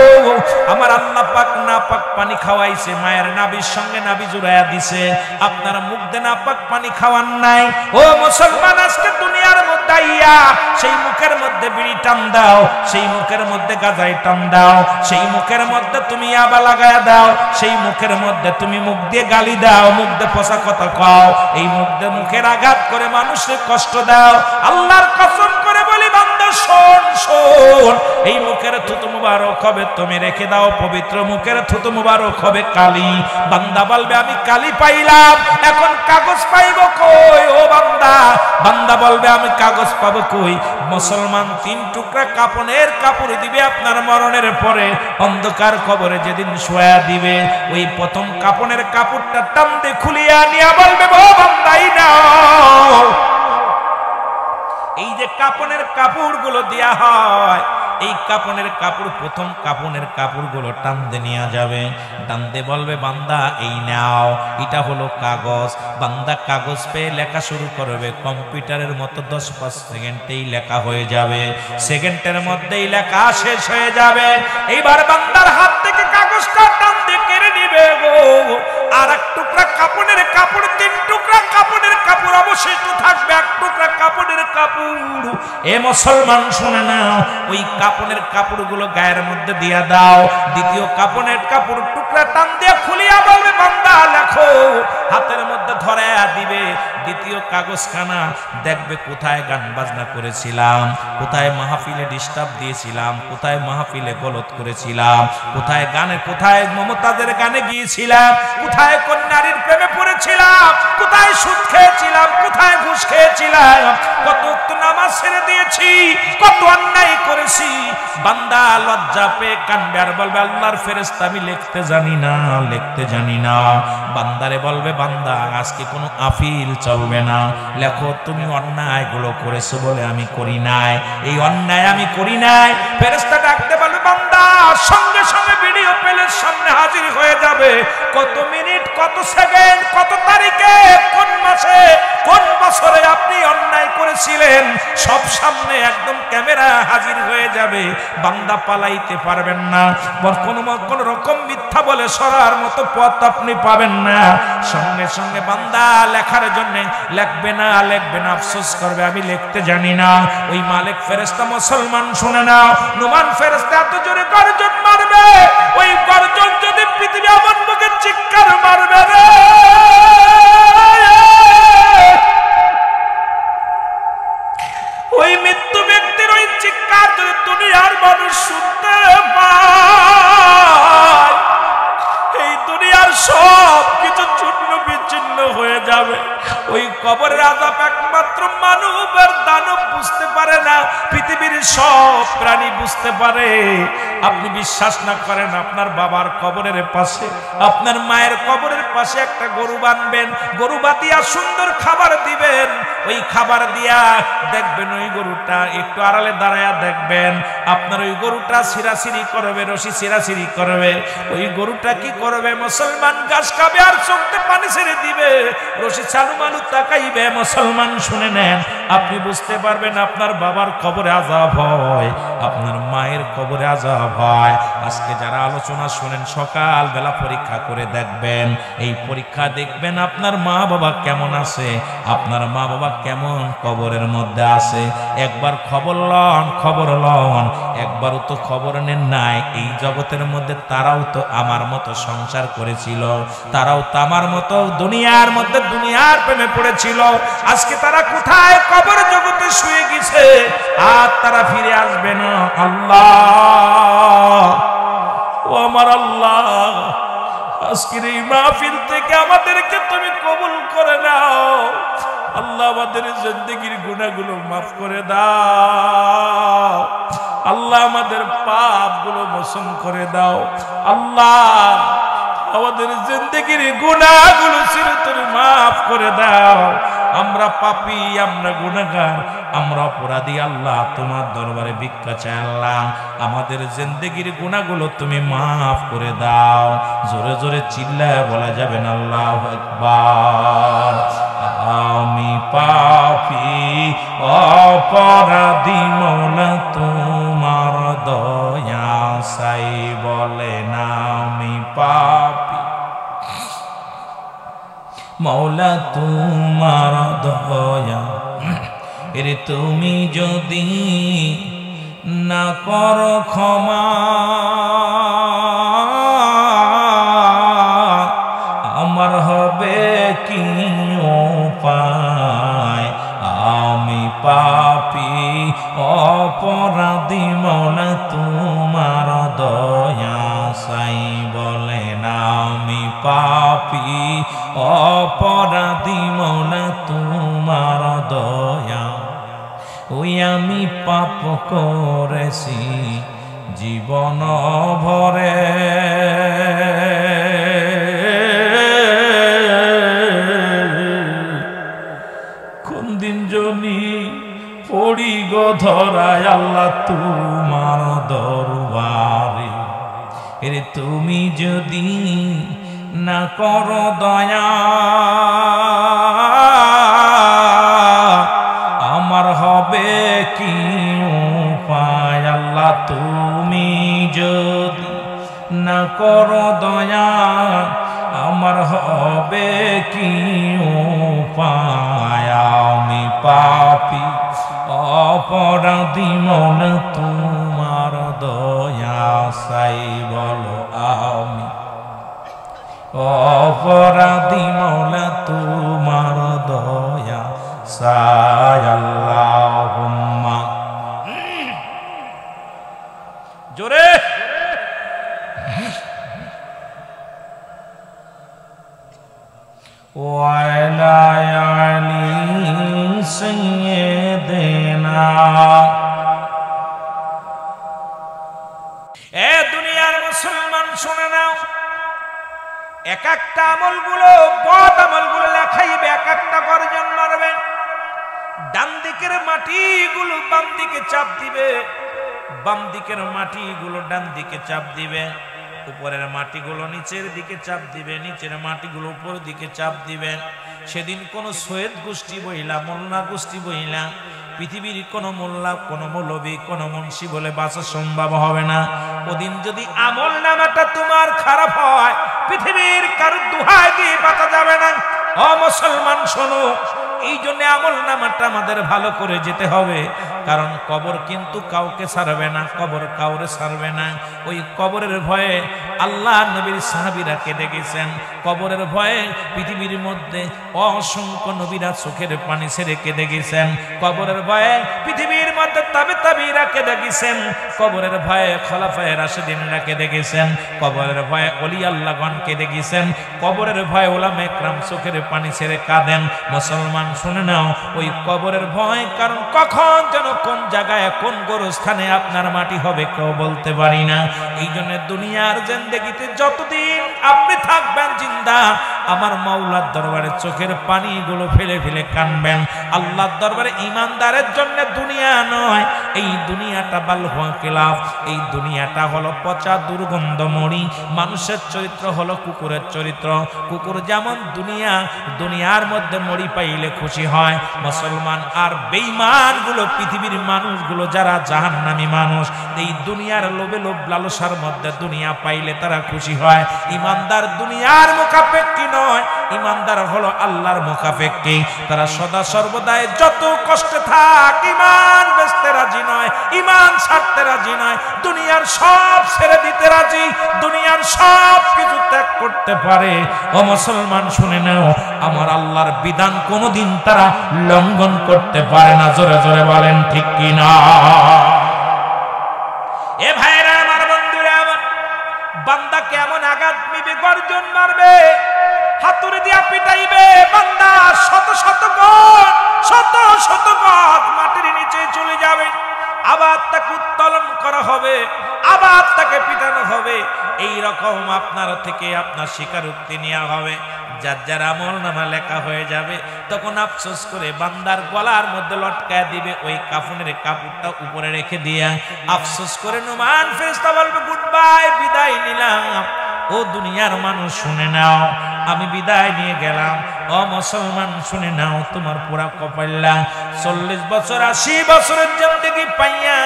আমার আল্লাহ পাক না পাক পানি খাওয়াইছে, মায়ের নাভির সঙ্গে নাভি জুড়াইয়া দিছে। আপনার মুখ দিয়ে না পাক পানি খাওয়ান নাই। ও মুসলমান, আজকে দুনিয়ার মধ্যে আইয়া সেই মুখের মধ্যে বিড়ি টান দাও, সেই মুখের মধ্যে গাঁজাই টান দাও, সেই মুখের মধ্যে তুমি আবা লাগায়া দাও, সেই মুখের মধ্যে তুমি মুখ দিয়ে গালি দাও, মুখ দিয়ে পচা কথা কও, এই মুখ দিয়ে মুখের আঘাত করে মানুষের কষ্ট দাও। আল্লাহর কসম করে বলি বান্দা শোন শোন, এই মুখের থুতু মুবারক হবে, তুমি রেখে দাও, পবিত্র মুখের থুতু মুবারক হবে কালি। বান্দা বলবে, আমি কালি পাইলাম, এখন কাগজ পাইব কই? ও বান্দা, বান্দা বলবে, আমি কাগজ পাবো কই? মুসলমান 3 টুকরা কাপনের কাপড় দিবে আপনার মরণের পরে, অন্ধকার কবরে যেদিন শোয়া দিবে, ওই প্রথম কাপনের কাপড়টা টানতে খুলিয়া নিয়া বলবে, ও বান্দাই নাও। এই যে কাপনের কাপড়গুলো দেয়া হয়, এই কাপনের কাপড়, প্রথম কাপনের কাপড়গুলো টানতে নিয়ে যাবে, টানতে বলবে, বান্দা এই নাও, এটা হলো কাগজ। বান্দা কাগজ পেয়ে লেখা শুরু করবে, কম্পিউটারের মতো 10-5 সেকেন্ডেই লেখা হয়ে যাবে, সেকেন্ডের মধ্যেই লেখা শেষ হয়ে যাবে। এইবার বান্দার হাত থেকে কাগজটা টানতে কেড়ে নিবে গো, আর এক টুকরা কাপনের কাপড়, 3 টুকরা কাপনের কাপড় অবশিষ্ট থাকবে, 1 টুকরা কাপড়ের কাপড়। এ মুসলমান শুনে নাও, ওই কাপড়ের কাপড়গুলো গায়ের মধ্যে দিয়া দাও। দ্বিতীয় কাপড়ের কাপড় টুকরা টান দিয়ে খুলিয়া বলবে বান্দা লেখো। হাতের মধ্যে ধরায়া দিবে দ্বিতীয় কাগজখানা, দেখবে কোথায় গান বাজনা করেছিলাম, কোথায় মাহফিলে ডিস্টার্ব দিয়েছিলাম, কোথায় মাহফিলে গলত করেছিলাম, কোথায় মমতাজের গানে গিয়েছিলাম, কোথায় কন্যারীর প্রেমে পড়েছিলাম, কোথায় সুদ খেয়েছিলাম, কোথায় ঘুষ খেয়েছিলাম, কত নামাজ ছেড়ে দিয়েছি, কত অন্যায় করেছি। বান্দা লজ্জা পেয়ে কানবে আর বলবে আল্লাহর ফেরেশতা আমি লিখতে জানি না। বান্দারে বলবে বান্দা আজকে কোনো আপিল চলবে না, লেখো তুমি অন্যায়গুলো করেছো বলে আমি করি নাই, এই অন্যায় আমি করি নাই। ফেরেশতা ডাকতে বলবে বান্দা সঙ্গে সঙ্গে ভিডিও প্লের সামনে হাজির হয়ে যাবে, কত মিনিট, কত সেকেন্ড, কত তারিখে, কোন মাসে, কোন বছরে আপনি অন্যায় করেছিলেন সব সামনে একদম ক্যামেরা হাজির হয়ে যাবে। বান্দা পালাইতে পারবেন না, কোন রকম মিথ্যা বলে সরার মতো পথ আপনি পাবেন না। সঙ্গে সঙ্গে বান্দা লেখার জন্য লিখবে না, আফসোস করবে আমি লিখতে জানি না। ওই মালিক ফেরেশতা মুসলমান শুনে নাও, নুমান ফেরেশতা এত জোরে গর্জন মারবে, ওই গর্জন যদি পৃথিবী আমার বুকে চিৎকার মারবে রে, ওই মৃত্যু ব্যক্তির ওই চিৎকার যদি দুনিয়ার মানুষ শুনতে পায়, এই দুনিয়ার সব কিছু চূর্ণ বিচ্ছিন্ন হয়ে যাবে। ওই কবরের আযাব একমাত্র মানব আর দানব বুঝতে পারে না, পৃথিবীর সব প্রাণী বুঝতে পারে। আপনি বিশ্বাস না করেন, আপনার বাবার কবরের পাশে, আপনার মায়ের কবরের পাশে একটা গরু বাঁধবেন, গরু বাঁধিয়া সুন্দর খাবার দিবেন। ওই খাবার দিয়া দেখবেন ওই গরুটা একটু আড়ালে দাঁড়ায়া দেখবেন, আপনার ওই গরুটা ছিঁড়াছিঁড়ি করবে, রশি ছিঁড়াছিঁড়ি করবে। ওই গরুটা কি করবে? মুসলমান ঘাস খাবে আর চোখে পানি ছেড়ে দিবে, রশি চালু মালু তাকাইবে। মুসলমান শুনে নেন, আপনি বুঝতে পারবেন আপনার বাবার কবরে আযাব হয়, আপনার মায়ের কবরে আযাব হয়। আজকে যারা আলোচনা শুনেন সকাল বেলা পরীক্ষা করে দেখবেন, এই পরীক্ষা দেখবেন আপনার মা বাবা কেমন আছে, আপনার মা বাবা কেমন কবরের মধ্যে আছে। একবার খবর লন, একবারও তো খবর নেন নাই। এই জগতের মধ্যে তারাও তো আমার মতো সংসার করেছিল, তারাও তো আমার মতো দুনিয়ার মধ্যে দুনিয়ার প্রেমে পড়েছিল। আজকে তারা কোথায়? কবর জগতে শুয়ে গেছে, আর তারা ফিরে আসবে না। আল্লাহ, ও আমার আল্লাহ, আজকের এই মাহফিল থেকে আমাদেরকে তুমি কবুল করে নাও। আল্লাহ আমাদের জিন্দেগির গুনাহগুলো মাফ করে দাও। আল্লাহ আমাদের পাপগুলো মোচন করে দাও। আল্লাহ আমাদের জিন্দেগির গুনাহগুলো চিরতরে মাফ করে দাও। আমরা পাপী, আমরা গুনাহগার, আমরা অপরাধী। আল্লাহ তোমার দরবারে ভিক্ষা চাই। আল্লাহ আমাদের জিন্দেগির গুনাহগুলো তুমি মাফ করে দাও। জোরে জোরে চিল্লায় বলা যাবে না আল্লাহু আকবার। আমি পাপী অপরাধী, মওলা তোমার দয়া চাই। বলে না আমি পাপী, মওলা তোমার দয়া। এরে তুমি যদি না করো ক্ষমা, আমার হবে কি উপায়? আমি পাপী অপরাধী, মওলা তোমার দয়া চাই। বলে না আমি পাপী অপরাধী, মওলা তোমার দয়া। ওই আমি পাপ করেছি জীবন ভরে, কোন দিন জনি পড়ি গো ধরায় আল্লাহ তোমার দরবারে। এরে তুমি যদি না করো দয়া, আমার হবে কি উপায়? আল্লাহ তুমি যদি না করো দয়া, আমার হবে কি উপায়? আমি পাপী অপরাধী মৌলা তোমার দয়া চাই বলো আমি অপরাধী মৌলা তোমার দয়া চাই আল্লাহুম্মা জোরে ওয়ালা আলী সাইয়্যিদিনা। এ দুনিয়ার মুসলমান শুনে নাও, এক একটা আমলগুলো বদ আমলগুলো লেখাইবে, এক একটা গর্জন মারবে। ডান দিকের মাটিগুলো বাম দিকে চাপ দিবে, বাম দিকের মাটিগুলো ডান দিকে চাপ দিবে, উপরের মাটিগুলো নিচের দিকে চাপ দিবে, নিচের মাটিগুলো উপর দিকে চাপ দিবে। সেদিন কোন সৈয়দ গোষ্ঠী বইলা মোল্লা গোষ্ঠী বইলা পৃথিবীর কোন মোল্লা কোন মৌলবী কোন মুন্সি বলে বাঁচা সম্ভব হবে না। ওদিন যদি আমল নামাটা তোমার খারাপ হয়, পৃথিবীর কারো দোহাই দিয়ে বাঁচা যাবে না। ও মুসলমান শোনো, এই জন্য আমল নামাটা আমাদের ভালো করে যেতে হবে, কারণ কবর কিন্তু কাউকে ছাড়বে না, কবর কাউরে ছাড়বে না। ওই কবরের ভয়ে আল্লাহ নবীর সাহাবীরা কেঁদে গেছেন, কবরের ভয়ে পৃথিবীর মধ্যে অসংখ্য নবীরা চোখের পানি ছেড়ে কেঁদে গেছেন, কবরের ভয়ে পৃথিবীর মধ্যে তাবিঈরা কেঁদে গেছেন, কবরের ভয়ে খলাফায়ে রাশিদিনরা কেঁদে গেছেন, কবরের ভয়ে ওলি আল্লাহগণ কেঁদে গেছেন, কবরের ভয়ে উলামা ইকরাম চোখের পানি ছেড়ে কাঁদেন। মুসলমান শুনে নাও, ওই কবরের ভয়, কারণ কখন যেন কোন জায়গায় কোন গোরস্থানে আপনার মাটি হবে কেউ বলতে পারি না। এই জন্য দুনিয়ার জিন্দেগিতে যতদিন আপনি থাকবেন জিন্দা, আমার মাওলার দরবারে চোখের পানিগুলো ফেলে ফেলে কাঁদবেন। আল্লাহর দরবারে ইমানদারের জন্য দুনিয়া নয়, এই দুনিয়াটা বালহুয়া কিলাফ, এই দুনিয়াটা হলো পচা দুর্গন্ধ মরি। মানুষের চরিত্র হলো কুকুরের চরিত্র, কুকুর যেমন দুনিয়ার মধ্যে মরি পাইলে খুশি হয়, মুসলমান আর বেঈমান গুলো পৃথিবীর মানুষগুলো যারা জাহান্নামী মানুষ, এই দুনিয়ার লোভে লোভ লালসার মধ্যে দুনিয়া পাইলে তারা খুশি হয়। ইমানদার দুনিয়ার মুখাপেক্ষী নয়, ইমানদার হলো আল্লাহর মুখাপেক্ষী। তারা সদা সর্বদাই যত কষ্টে থাক ইমান বেচতে রাজি নয়, ইমান ছাড়তে রাজি নয়, দুনিয়ার সব ছেড়ে দিতে রাজি, দুনিয়ার সব কিছু ত্যাগ করতে পারে। ও মুসলমান শুনে নাও, আমার আল্লাহর বিধান কোনোদিন তারা লঙ্ঘন করতে পারে না। জোরে জোরে বলেন ঠিক কিনা? এ ভাইরা আমার, বন্ধুরা আমার, বান্দা কেমন আঘাত নিবে, গর্জন মারবে, হাতুড়ি দিয়া পিটাইবে, বান্দা শত শত গজ মাটির নিচে চলে যাবে, আবার তাকে উত্তোলন করা হবে, আবার তাকে পিটানো হবে। এই রকম আপনার থেকে আপনার স্বীকারোক্তি নেওয়া হবে। যার যার আমল নামা লেখা হয়ে যাবে, তখন আফসোস করে বান্দার গলার মধ্যে লটকায় দিবে, ওই কাফনের কাপড়টা উপরে রেখে দিয়া আফসোস করে নুমান ফেরেশতা বলবে গুড বাই, বিদায় নিলাম। ও দুনিয়ার মানুষ শুনে নাও, আমি বিদায় নিয়ে গেলাম। ও মুসলমান শুনে নাও, তোমার পুরা কপাল্লা 40 বছর 80 বছরের জিন্দেগি পাইয়া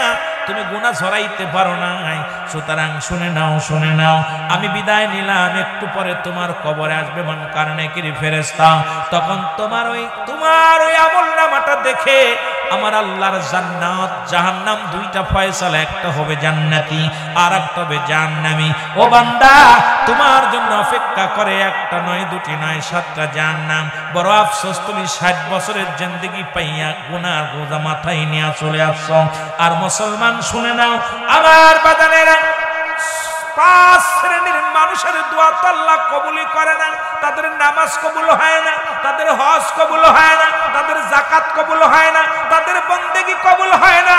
তুমি গুনাহ ছড়াইতে পারো নাই। সুতরাং শুনে নাও, আমি বিদায় নিলাম, একটু পরে তোমার কবরে আসবে মুনকারনেকির ফেরেশতা। তখন তোমার ওই আমলনামাটা দেখে আমার আল্লাহর জান্নাত জাহান্নাম দুইটা ফয়সালা, একটা হবে জান্নাতি আর একটা হবে জাহান্নামী। ও বান্দা, তোমার জন্য অপেক্ষা করে একটা নয়, দুটি নয়, 7টা জাহান্নাম। বড় আফসোস, তুমি 60 বছরের জিন্দেগি পাইয়া গুনার বোঝা মাথায় নিয়ে চলে আসছো। আর মুসলমান শুনে নাও আমার বাদানেরা, 5 শ্রেণীর মানুষের দোয়া তো আল্লাহ কবুলই করে না। তাদের নামাজ কবুল হয় না, তাদের হজ কবুল হয় না, তাদের যাকাত কবুল হয় না, তাদের বন্দেগী কবুল হয় না।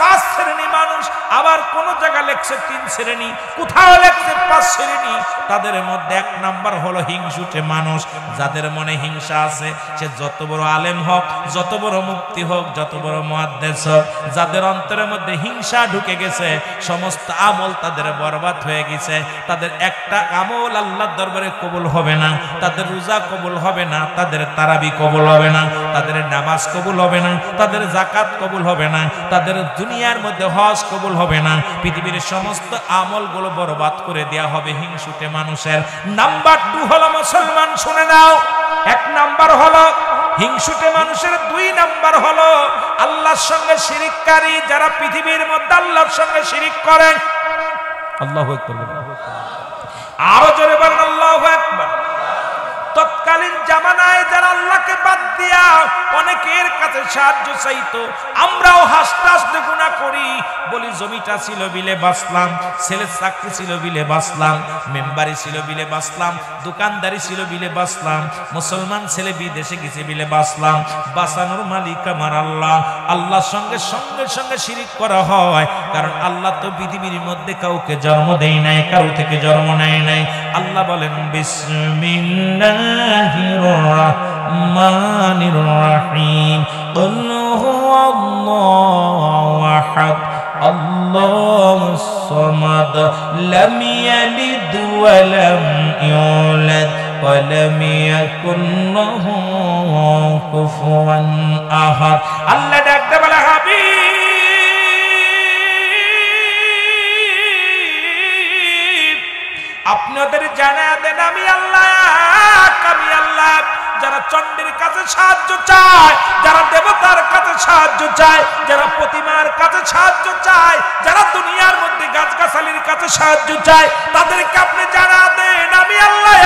5 শ্রেণী মানুষ। আবার কোন জায়গা লেখছে 3 শ্রেণী, কোথাও লেখছে 5 শ্রেণী। তাদের মধ্যে 1 নাম্বার হলো হিংসুটে মানুষ। যাদের মনে হিংসা আছে, সে যত বড় আলেম হোক, যত বড় মুফতি হোক, যত বড় মুহাদ্দিস হোক, যাদের অন্তরের মধ্যে হিংসা ঢুকে গেছে, সমস্ত আমল তাদের বরবাদ বরবাদ হয়ে গেছে। তাদের একটা আমল আল্লাহর দরবারে কবুল হবে না, তাদের রোজা কবুল হবে না, তাদের তারাবি কবুল হবে না, তাদের নামাজ কবুল হবে না, তাদের যাকাত কবুল হবে না, তাদের দুনিয়ার মধ্যে হজ কবুল হবে না। পৃথিবীর সমস্ত আমলগুলো বরবাদ করে দেয়া হবে হিংসুটে মানুষের। নাম্বার 2 হলো মুসলমান, শুনে নাও। 1 নাম্বার হলো হিংসুটে মানুষের, 2 নাম্বার হলো আল্লাহর সঙ্গে শিরিককারী, যারা পৃথিবীর মধ্যে আল্লাহর সঙ্গে শিরিক করে। আল্লাহু আকবার, আরো জোরে বলেন আল্লাহু আকবার। তৎকালীন জামানায় যারা আল্লাহকে বাদ দিয়া অনেকের কাছে সাহায্য চাইতো, আমরাও হাসতে হাসতে গুনাহ করি, বলি জমিটা ছিল বিলে বাঁচলাম, ছেলের চাকরি ছিল বিলে বাঁচলাম, মেম্বারি ছিল বিলে বাঁচলাম, দোকানদারি ছিল বিলে বাঁচলাম, মুসলমান ছেলে বিদেশে গেছে বিলে বাঁচলাম। বাঁচানোর মালিক আমার আল্লাহ। আল্লাহর সঙ্গে সঙ্গে সঙ্গে শিরিক করা হয়, কারণ আল্লাহ তো পৃথিবীর মধ্যে কাউকে জন্ম দেয় নাই, কারো থেকে জন্ম নেয় নাই। আল্লাহ বলেন বিসমিল্লাহির রহমানির রহিম, কুল হুয়াল্লাহু আহাদ আল্লাহুস সামাদ লাম ইয়ালিদ ওয়া লাম ইউলাদ ওয়া লাম ইয়াকুল লাহু কুফুয়ান আহাদ। আল্লাহ ডাকতে বলে, হাবিব আপনি ওদের জানা দেন আমি আল্লাহ, আমি আল্লাহ। যারা চণ্ডীর কাছে সাহায্য চায়, যারা দেবতার কাছে সাহায্য চায়, যারা প্রতিমার কাছে সাহায্য চায়, যারা দুনিয়ার মধ্যে গাছগাছালির কাছে সাহায্য চায়, তাদেরকে আপনি জানা দেন আমি আল্লাহ,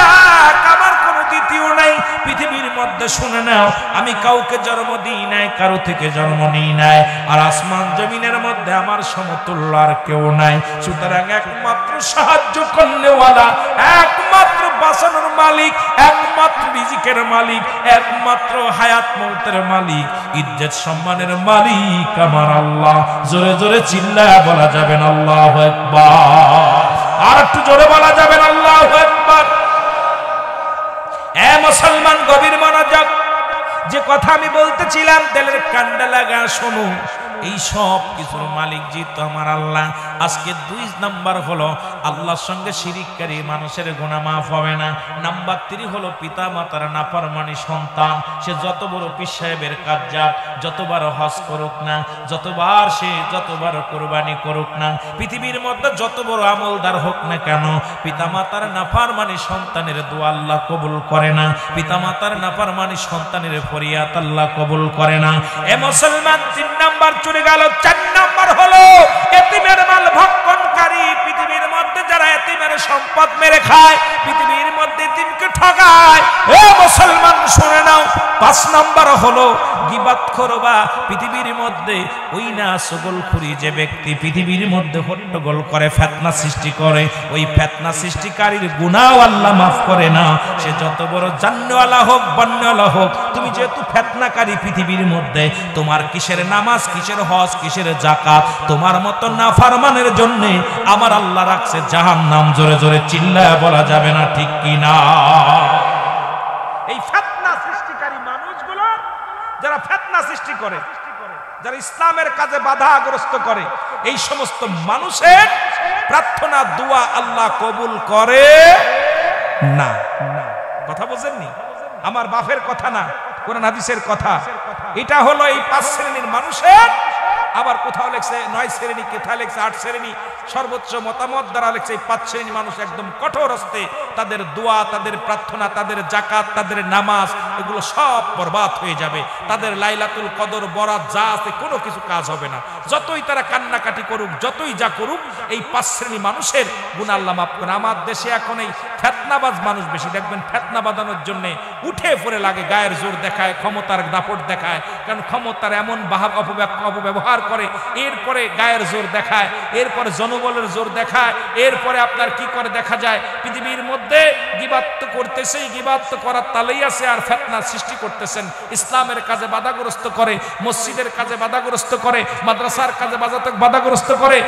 আমার কোনো দ্বিতীয় নাই পৃথিবীর মধ্যে। শুনে নাও, আমি কাউকে জন্ম দিই নাই, কারো থেকে জন্ম নিই নাই, আর আসমান জমিনের মধ্যে আমার সমতুল্য আর কেউ নাই। সুতরাং একমাত্র সাহায্য করনেওয়ালা, একমাত্র বাঁচানোর মালিক, একমাত্র রিজিকের মালিক, একমাত্র হায়াত মৌতের মালিক, ইজ্জত সম্মানের মালিক আমার আল্লাহ। জোরে জোরে চিল্লায়া বলা যাবে না আল্লাহু আকবার? আর একটু জোরে বলা যাবে না আল্লাহু আকবার? এ মুসলমান, গভীর মনোযোগ। যে কথা আমি বলতেছিলাম, দিলের কান্ডা লাগা শোনো। এই সব কিছুর মালিক যেহেতু আমার আল্লাহ। আজকে 2 নাম্বার হলো আল্লাহর সঙ্গে শিরিককারী মানুষের গুনাহ মাফ হবে না। নাম্বার 3 হলো পিতা মাতার নাফরমানি সন্তান। সে যত বড় পীর সাহেবের কাজ যাক, যতবার হজ করুক না, যতবার কুরবানি করুক না, পৃথিবীর মধ্যে যত বড় আমলদার হোক না কেন, পিতা মাতার নাফরমানি সন্তানের দোয়া আল্লাহ কবুল করে না। পিতা মাতার নাফরমানি সন্তানের ফরিয়াদ আল্লাহ কবুল করে না। এ মুসলমান, 3 নাম্বার চলে গেল। 4 নাম্বার হলো এতিমের মাল ভক্ষণকারী। পৃথিবীর মধ্যে যারা এতিমের সম্পদ মেরে খায়, পৃথিবীর মধ্যে এতিমকে ঠকায়, এ মুসলমান শুনে নাও। 5 নাম্বার হলো গীবাত করবা। পৃথিবীর মধ্যে ওই না সগলখুরি যে ব্যক্তি পৃথিবীর মধ্যে হট্টগোল করে, ফিতনা সৃষ্টি করে, ওই ফিতনা সৃষ্টিকারীর গুনাহ আল্লাহ মাফ করে না। সে যত বড় জান্নাওয়ালা হোক, বান্নাওয়ালা হোক, তুমি যেহেতু ফিতনাকারী পৃথিবীর মধ্যে, তোমার কিসের নামাজ, কিসের হজ, কিসের যাকাত, তোমার মতো নাফরমানের জন্য আমার আল্লাহ রাখছে জাহান্নাম। জোরে জোরে চিল্লায়া বলা যাবে না ঠিক কি না? এই ফিতনা সৃষ্টিকারী মানুষগুলো, যারা ফিতনা সৃষ্টি করে, যারা ইসলামের কাজে বাধাগ্রস্ত করে, এই সমস্ত মানুষের প্রার্থনা দোয়া আল্লাহ কবুল করে না। কথা বুঝেননি? আমার বাপের কথা না, কোরআন হাদিসের কথা। এটা হলো এই 5 শ্রেণীর মানুষের। আবার কোথাও লেখছে 9 শ্রেণী, কোথাও লেখছে 8 শ্রেণী। সর্বোচ্চ মতামত দ্বারা লেখছে এই 5 শ্রেণী মানুষ একদম কঠোর হস্তে তাদের দোয়া, তাদের প্রার্থনা, তাদের যাকাত, তাদের নামাজ, এগুলো সব বরবাদ হয়ে যাবে। তাদের লাইলাতুল কদর, বরাত যা আছে কোনো কিছু কাজ হবে না। যতই তারা কান্নাকাটি করুক, যতই যা করুক, এই 5 শ্রেণী মানুষের গুনাহ আল্লাহ মাফ করে। আমার দেশে এখন এই ফিতনাবাজ মানুষ বেশি। দেখবেন ফিতনা বাঁধানোর জন্য উঠে পড়ে লাগে, গায়ের জোর দেখায়, ক্ষমতার দাপট দেখায়। কারণ ক্ষমতার এমন অপব্যবহার করে, এরপরে গায়ের জোর দেখায়, এরপরে জনবলের জোর দেখায়, এরপরে আপনার কি করে দেখা যায় পৃথিবীর মধ্যে মধ্যে গীবাত করতেছে, গীবাত করার তালেই আছে আর ফিতনা সৃষ্টি করতেছেন, ইসলামের কাজে বাধাগ্রস্ত করে, মসজিদের কাজে বাধাগ্রস্ত করে, মাদ্রাসার কাজে বাধাগ্রস্ত করে,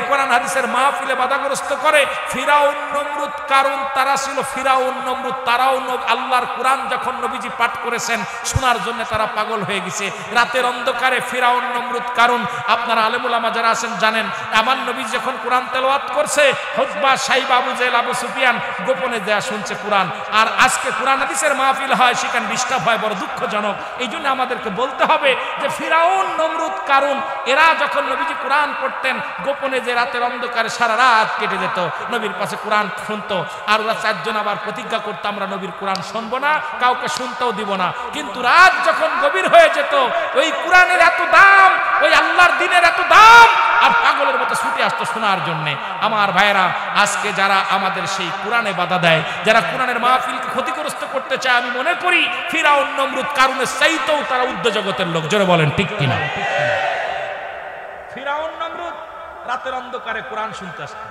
কোরআন হাদিসের মাহফিলে বাধাগ্রস্ত করে। ফিরাউন নমরুদ কারুন তারা ছিল, ফিরাউন নমরুদ তারাও আল্লাহর কোরআন যখন নবীজি পাঠ করেছেন শোনার জন্য তারা পাগল হয়ে গেছে। রাতের অন্ধকারে ফিরাউন নমরুদ কারুন, আপনারা আলেম উলামা যারা আছেন জানেন, আমার নবী যখন কোরআন তেলাওয়াত করছে হুতবা সাইব আবু জেহেল আবু সুফিয়ান গোপনে দেয়া শুনছে কোরআন। আর আজকে কোরআন হাদিসের মাহফিল হয়, সেখানে ডিস্টার্ব হয়, বড় দুঃখজনক। এই জন্য আমাদেরকে বলতে হবে যে ফিরাউন নমরুদ কারুন এরা যখন নবীজি কোরআন পড়তেন গোপনে, যে রাতের অন্ধকারে সারা রাত কেটে যেত, নবীর পাশে কোরআন শুনতো, আর ওরা চারজন আবার প্রতিজ্ঞা করতো আমরা নবীর কোরআন শুনবো না, কাউকে শুনতেও দিব না। কিন্তু রাত যখন গভীর হয়ে যেত, ওই কোরআনের এত দাম, ওই আল্লাহর দ্বীনের এত দাম, আর পাগলের মতো ছুটে আসতো শোনার জন্য। আমার ভাইয়েরা, আজকে যারা আমাদের সেই কোরআনে বাধা দেয়, যারা কোরআনের মাহফিলকে ক্ষতিগ্রস্ত করতে চায়, আমি মনে করি ফিরাউন নমরুদ কারুনের চাইতেও তারা উর্ধ্ব জগতের লোক। জোরে বলেন ঠিক কিনা? ফিরাউন নমরুদ রাতের অন্ধকারে কোরআন শুনতে আসতো।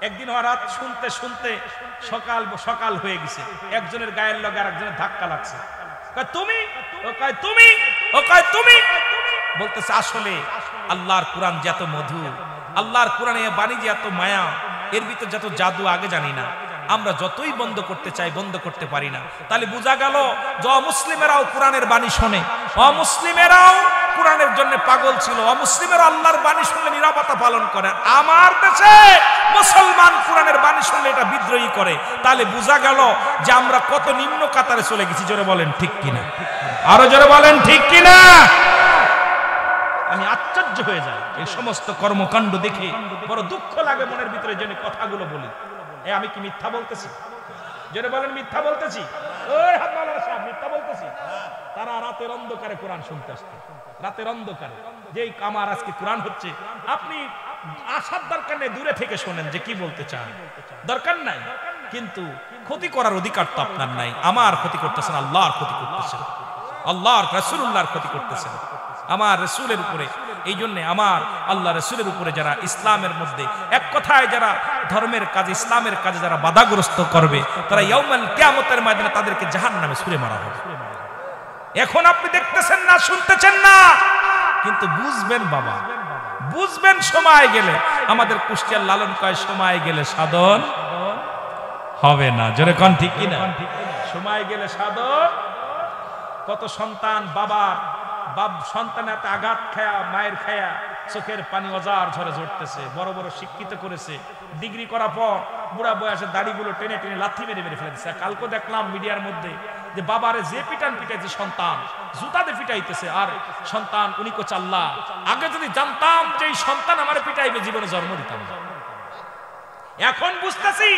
একদিন রাত শুনতে শুনতে সকাল হয়ে গেছে, একজনের গায়ের লগে আরেকজনের ধাক্কা লাগছে। তুমি বলতেছে আসলে আল্লাহর কোরআন যত মধু, আল্লাহর কোরআনে বাণী যে এত মায়া, এর ভিতর যত জাদু আগে জানি না, আমরা যতই বন্ধ করতে চাই বন্ধ করতে পারি না। তাহলে বোঝা গেল যে অমুসলিমেরাও কোরআনের বাণী শোনে, অমুসলিমেরাও কোরআনের জন্য পাগল ছিল, অমুসলিমের আল্লাহর বাণী শুনলে নিরাপত্তা পালন করে। আমার দেশে মুসলমান কোরআনের বাণী শুনলে এটা বিদ্রোহী করে। তাহলে বোঝা গেল যে আমরা কত নিম্ন কাতারে চলে গেছি। জোরে বলেন ঠিক কিনা? আরো জোরে বলেন ঠিক কিনা? আমি আশ্চর্য হয়ে যাই এই সমস্ত কর্মকাণ্ড দেখে, বড় দুঃখ লাগে মনের ভিতরে, যেন কথাগুলো বলি। আমি কি মিথ্যা বলতেছি? জোরে বলেন মিথ্যা বলতেছি? ওই হাত মাওলানা সাহেব মিথ্যা বলতেছি? তারা রাতের অন্ধকারে কোরআন শুনতে আসতো, রাতের অন্ধকারে। যেই আমার আজকে কোরআন হচ্ছে, আপনি আসার দরকার নেই, দূরে থেকে শোনেন যে কি বলতে চান, দরকার নাই। কিন্তু ক্ষতি করার অধিকার তো আপনার নাই। আমার ক্ষতি করতেছেন, আল্লাহর ক্ষতি করতেছেন, আল্লাহর রাসূলুল্লাহর ক্ষতি করতেছেন, আমার রাসূলের উপরে। এই জন্য আমার আল্লাহ রাসূলের উপরে যারা ইসলামের মধ্যে, এক কথায় যারা ধর্মের কাজে, ইসলামের কাজে যারা বাধাগ্রস্ত করবে, তারা ইয়াউমাল কিয়ামতের ময়দানে তাদেরকে জাহান্নামে ছুঁড়ে মারা হবে। এখন আপনি দেখতেছেন না, শুনতেছেন না, কিন্তু বুঝবেন বাবা, বুঝবেন সময় গেলে। আমাদের কুষ্টিয়ার লালন কয় সময় গেলে সাধন হবে না। জোরে কোন ঠিক কিনা? সময় গেলে সাধন। কত সন্তান বাবার সন্তানের হাতে আঘাত খায়া, মায়ের খায়া চোখের পানি অজার ঝরে ঝরতেছে, বড় বড় শিক্ষিত করেছে, ডিগ্রি করার পর বুড়া বয়সে দাড়িগুলো টেনে টেনে লাথি মেরে মেরে ফেলে দিচ্ছে। কালকে দেখলাম মিডিয়ার মধ্যে যে বাবারে যে পিটান পিটাইছে সন্তান, জুতাতে পিটাইতেছে, আর সন্তান উনি কো চাল্লা, আগে যদি জানতাম যে এই সন্তান আমার পিটাইবে জীবনে জন্ম দিতাম না। এখন বুঝতেছি,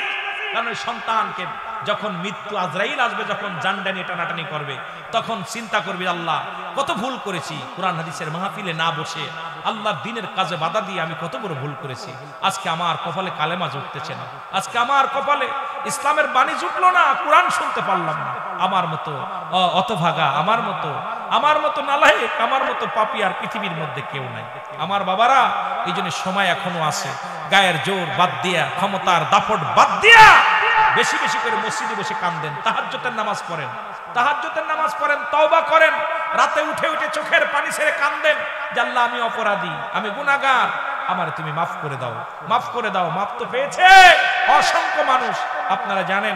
কারণ ওই সন্তানকে যখন মৃত্যু আজরাইল আসবে, যখন জানডানি টানাটানি করবে, তখন চিন্তা করবি আল্লাহ কত ভুল করেছি, কোরআন হাদিসের মাহফিলে না বসে আল্লাহর দ্বীনের কাজে বাধা দিয়ে আমি কত বড় ভুল করেছি। আজকে আমার কপালে কালেমা জুটতেছে না, আজকে আমার কপালে ইসলামের বাণী জুটলো না, কোরআন শুনতে পারলাম না। আমার মতো অতভাগা, আমার মতো নালায়েক, আমার মতো পাপী আর পৃথিবীর মধ্যে কেউ নাই। আমার বাবারা, এই জন্য সময় এখনো আছে, গায়ের জোর বাদ দিয়া, ক্ষমতার দাপট বাদ দিয়া বেশি বেশি করে মসজিদে বসে কান্দেন, তাহাজ্জুদের নামাজ পড়েন, তাহাজ্জুদের নামাজ পড়েন, তওবা করেন, রাতে উঠে উঠে চোখের পানি ছেড়ে কান্দেন যে আল্লাহ আমি অপরাধী, আমি গুনাহগার, আমার তুমি মাফ করে দাও, মাফ করে দাও। মাফ তো পেয়েছে অসংখ্য মানুষ। আপনারা জানেন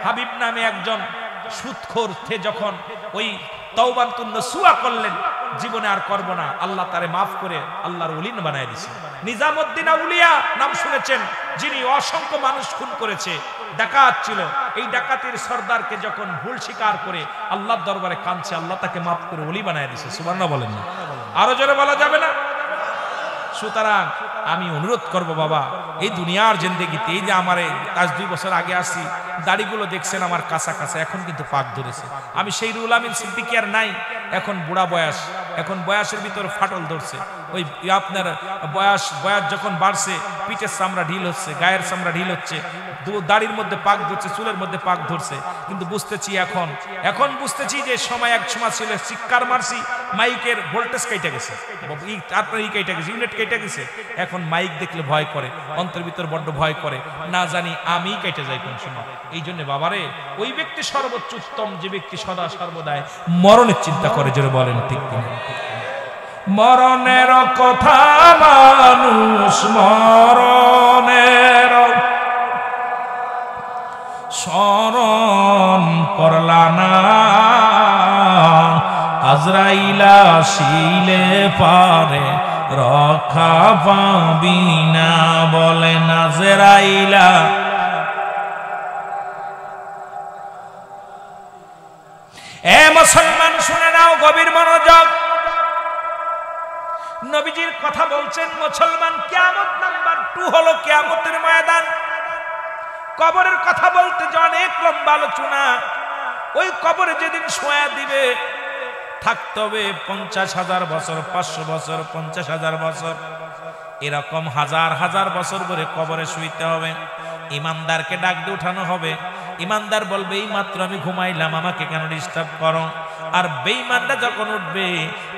হাবিব নামে একজন সুদখোর যখন ওই তওবাতুন নসুহা করলেন, জীবনে আর করব না, আল্লাহ তারে মাফ করে আল্লাহর ওলি বানায় দিয়েছে। নিজামউদ্দিন আউলিয়া নাম শুনেছেন, যিনি অসংখ্য মানুষ খুন করেছে, ডাকাত ছিল। এই ডাকাতের সর্দারকে যখন ভুল স্বীকার করে আল্লাহর দরবারে কাঁদছে, আল্লাহ তাকে মাফ করে ওলি বানায় দিয়েছে। সুবহানাল্লাহ বলেন না? আরো জোরে বলা যাবে না? সুতরাং আমি অনুরোধ করব বাবা, এই দুনিয়ার জিন্দেগিতে, এই যে আমার আজ 2 বছর আগে আসি, দাড়িগুলো দেখছেন আমার কাঁচা কাঁচা, এখন কিন্তু পাক ধরেছে। আমি সেই রুহুল আমিন সিদ্দিকী আর নাই, এখন বুড়া বয়স, এখন বয়সের ভিতর ফাটল ধরছে। ওই আপনার বয়স যখন বাড়ছে পিঠের চামড়া ঢিল হচ্ছে, গায়ের চামড়া ঢিল হচ্ছে, দাড়ির মধ্যে পাক ধরছে, চুলের মধ্যে পাক ধরছে। কিন্তু বুঝতেছি এখন বুঝতেছি যে এক সময় ছিল চিৎকার মারছি, মাইকের ভোল্টেজ কেটে গেছে, আপনার কেটে গেছে, ইউনিট কেটে গেছে। এখন মাইক দেখলে ভয় করে, অন্তর ভিতর বড্ড ভয় করে, না জানি আমি কেটে যাই কোন সময়। এই জন্য বাবারে ওই ব্যক্তি সর্বোচ্চ উত্তম যে ব্যক্তি সদা সর্বদাই মরণের চিন্তা করে, জোরে বলেন ঠিক কিনা? মরণের কথা মানুষ মরণের স্মরণ করলা না, আজরাইলা আসিলে পারে রক্ষা পাবি না, বলে আজরাইলা। এ মুসলমান শুনে নাও, গভীর মনোযোগ। নবীজির কথা বলছেন মুসলমান, কিয়ামত নাম্বার 2 হলো কিয়ামতের ময়দান। কবরের কথা বলতে যে অনেক লম্বা আলোচনা। ওই কবরে যেদিন শোয়া দিবে থাকতে হবে 50,000 বছর, 500 বছর, 50,000 বছর, এরকম হাজার হাজার বছর ধরে কবরে শুইতে হবে। ইমানদারকে ডাক দিয়ে উঠানো হবে। ইমানদার বলবে এই মাত্র আমি ঘুমাইলাম, আমাকে কেন ডিস্টার্ব করো? আর বেঈমানরা যখন উঠবে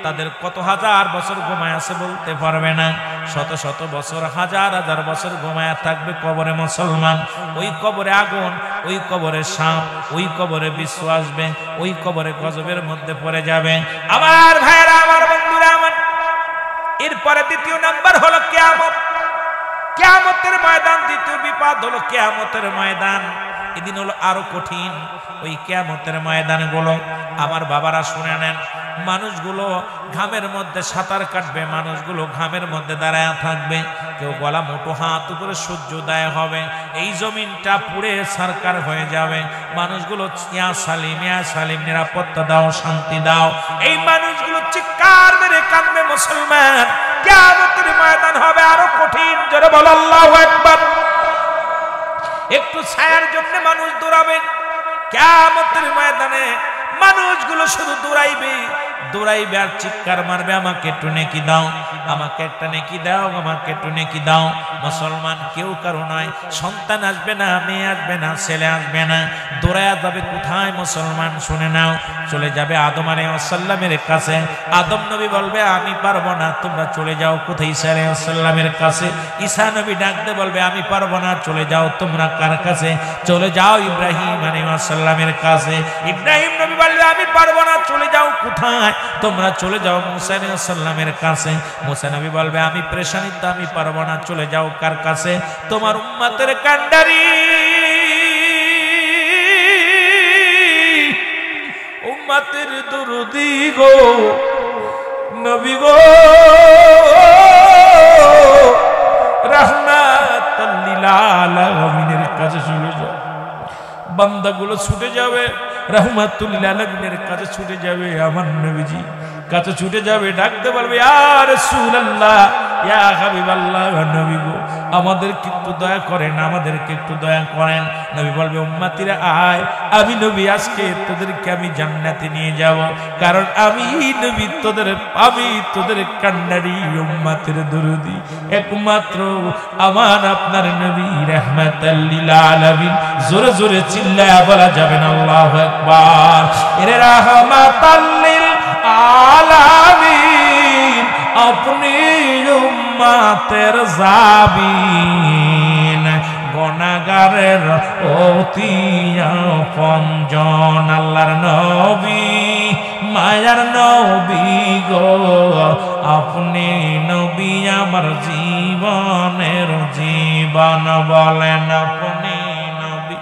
তাদের কত হাজার বছর ঘুমায় আছে বলতে পারবে না, শত শত বছর, হাজার হাজার বছর ঘুমায় থাকবে কবরে মুসলমান। ওই কবরে আগুন, ওই কবরে সাপ, ওই কবরে বিশ্ব আসবে, ওই কবরে গজবের মধ্যে পড়ে যাবে। আমার ভাইরা, আমার বন্ধুরা আমার, এরপরে দ্বিতীয় নাম্বার হলো কিয়ামত। কিয়ামতের ময়দান, দ্বিতীয় বিপদ হলো কিয়ামতের ময়দান। এদিন হলো আরো কঠিন। ওই কিয়ামতের ময়দান গুলো আমার বাবারা শুনে নেন, মানুষগুলো ঘামের মধ্যে সাঁতার কাটবে, মানুষগুলো ঘামের মধ্যে দাঁড়ায় থাকবে, কেউ গলা মোটো হাত উপরে সূর্যোদয় হবে, এই জমিনটা পুড়ে সরকার হয়ে যাবে। মানুষগুলো ইয়া সালিম নিরাপত্তা দাও, শান্তি দাও, এই মানুষগুলো চিৎকার মেরে কাঁদবে মুসলমান। কিয়ামতের ময়দান হবে আরো কঠিন, জোরে বল আল্লাহু আকবার। একটু ছায়ার জন্য মানুষ দৌড়াবে। কিয়ামতের ময়দানে মানুষগুলো শুধু দৌড়াইবে আর চিৎকার মারবে, আমাকে একটু নেকি দাও, আমাকে একটা নেকি দাও, আমাকে একটু নেকি দাও। মুসলমান কেউ কারো নয়, সন্তান আসবে না, মেয়ে আসবে না, ছেলে আসবে না, দৌড়ায়া যাবে কোথায় মুসলমান? শুনে নাও, চলে যাবে আদম আলাইহিস সালামের কাছে। আদম নবী বলবে আমি পারবো না, তোমরা চলে যাও। কোথায়? ঈসা আলাইহিস সালামের কাছে। ঈসা নবী ডাকতে বলবে আমি পারবো না, চলে যাও। তোমরা কার কাছে? চলে যাও ইব্রাহিম আলাইহিস সালামের কাছে। ইব্রাহিম নবী বলবে আমি পারবো না, চলে যাও। কোথায়? তোমরা চলে যাও মুসা আলাইহিস সালামের কাছে। মুসা নবী বলবে আমি পেরেশানিতে, আমি পারবো না, চলে যাও কার কাছে? তোমার উম্মতের কান্ডারি, উম্মতের দরদি গো, নবী গো, রাহমাতাল লিল আলামিনের কাছে চলে যাও। বান্দাগুলো ছুটে যাবে, রাহমাতুল লিল আলামিনের কাছে ছুটে যাবে, আমার নবীজি কাছে ছুটে যাবে, ডাকতে বলবে ইয়া রাসূলুল্লাহ, ইয়া হাবিবাল্লাহ, নবী গো আমাদেরকে একটু দয়া করেন, আমাদেরকে একটু দয়া করেন। নবী বলবে উম্মতিরা আয়, আমি নবী আজকে তোদেরকে আমি জান্নাতে নিয়ে যাব, কারণ আমি নবী তোদের কান্ডারি, উম্মতের দরদি, একমাত্র আমার আপনার নবী রাহমাতাল লিল আলামিন। জোরে জোরে চিল্লায়া বলা যাবে না আল্লাহু আকবার। এরে রাহমাতাল লিল আলামিন, আপনি উম্মতের জাবিন, গুনাহগারের অতি আপনজন, আল্লাহর নবী, মায়ার নবী গো, আপনি নবী আমার জীবনের জীবন, বলেন আপনি নবী।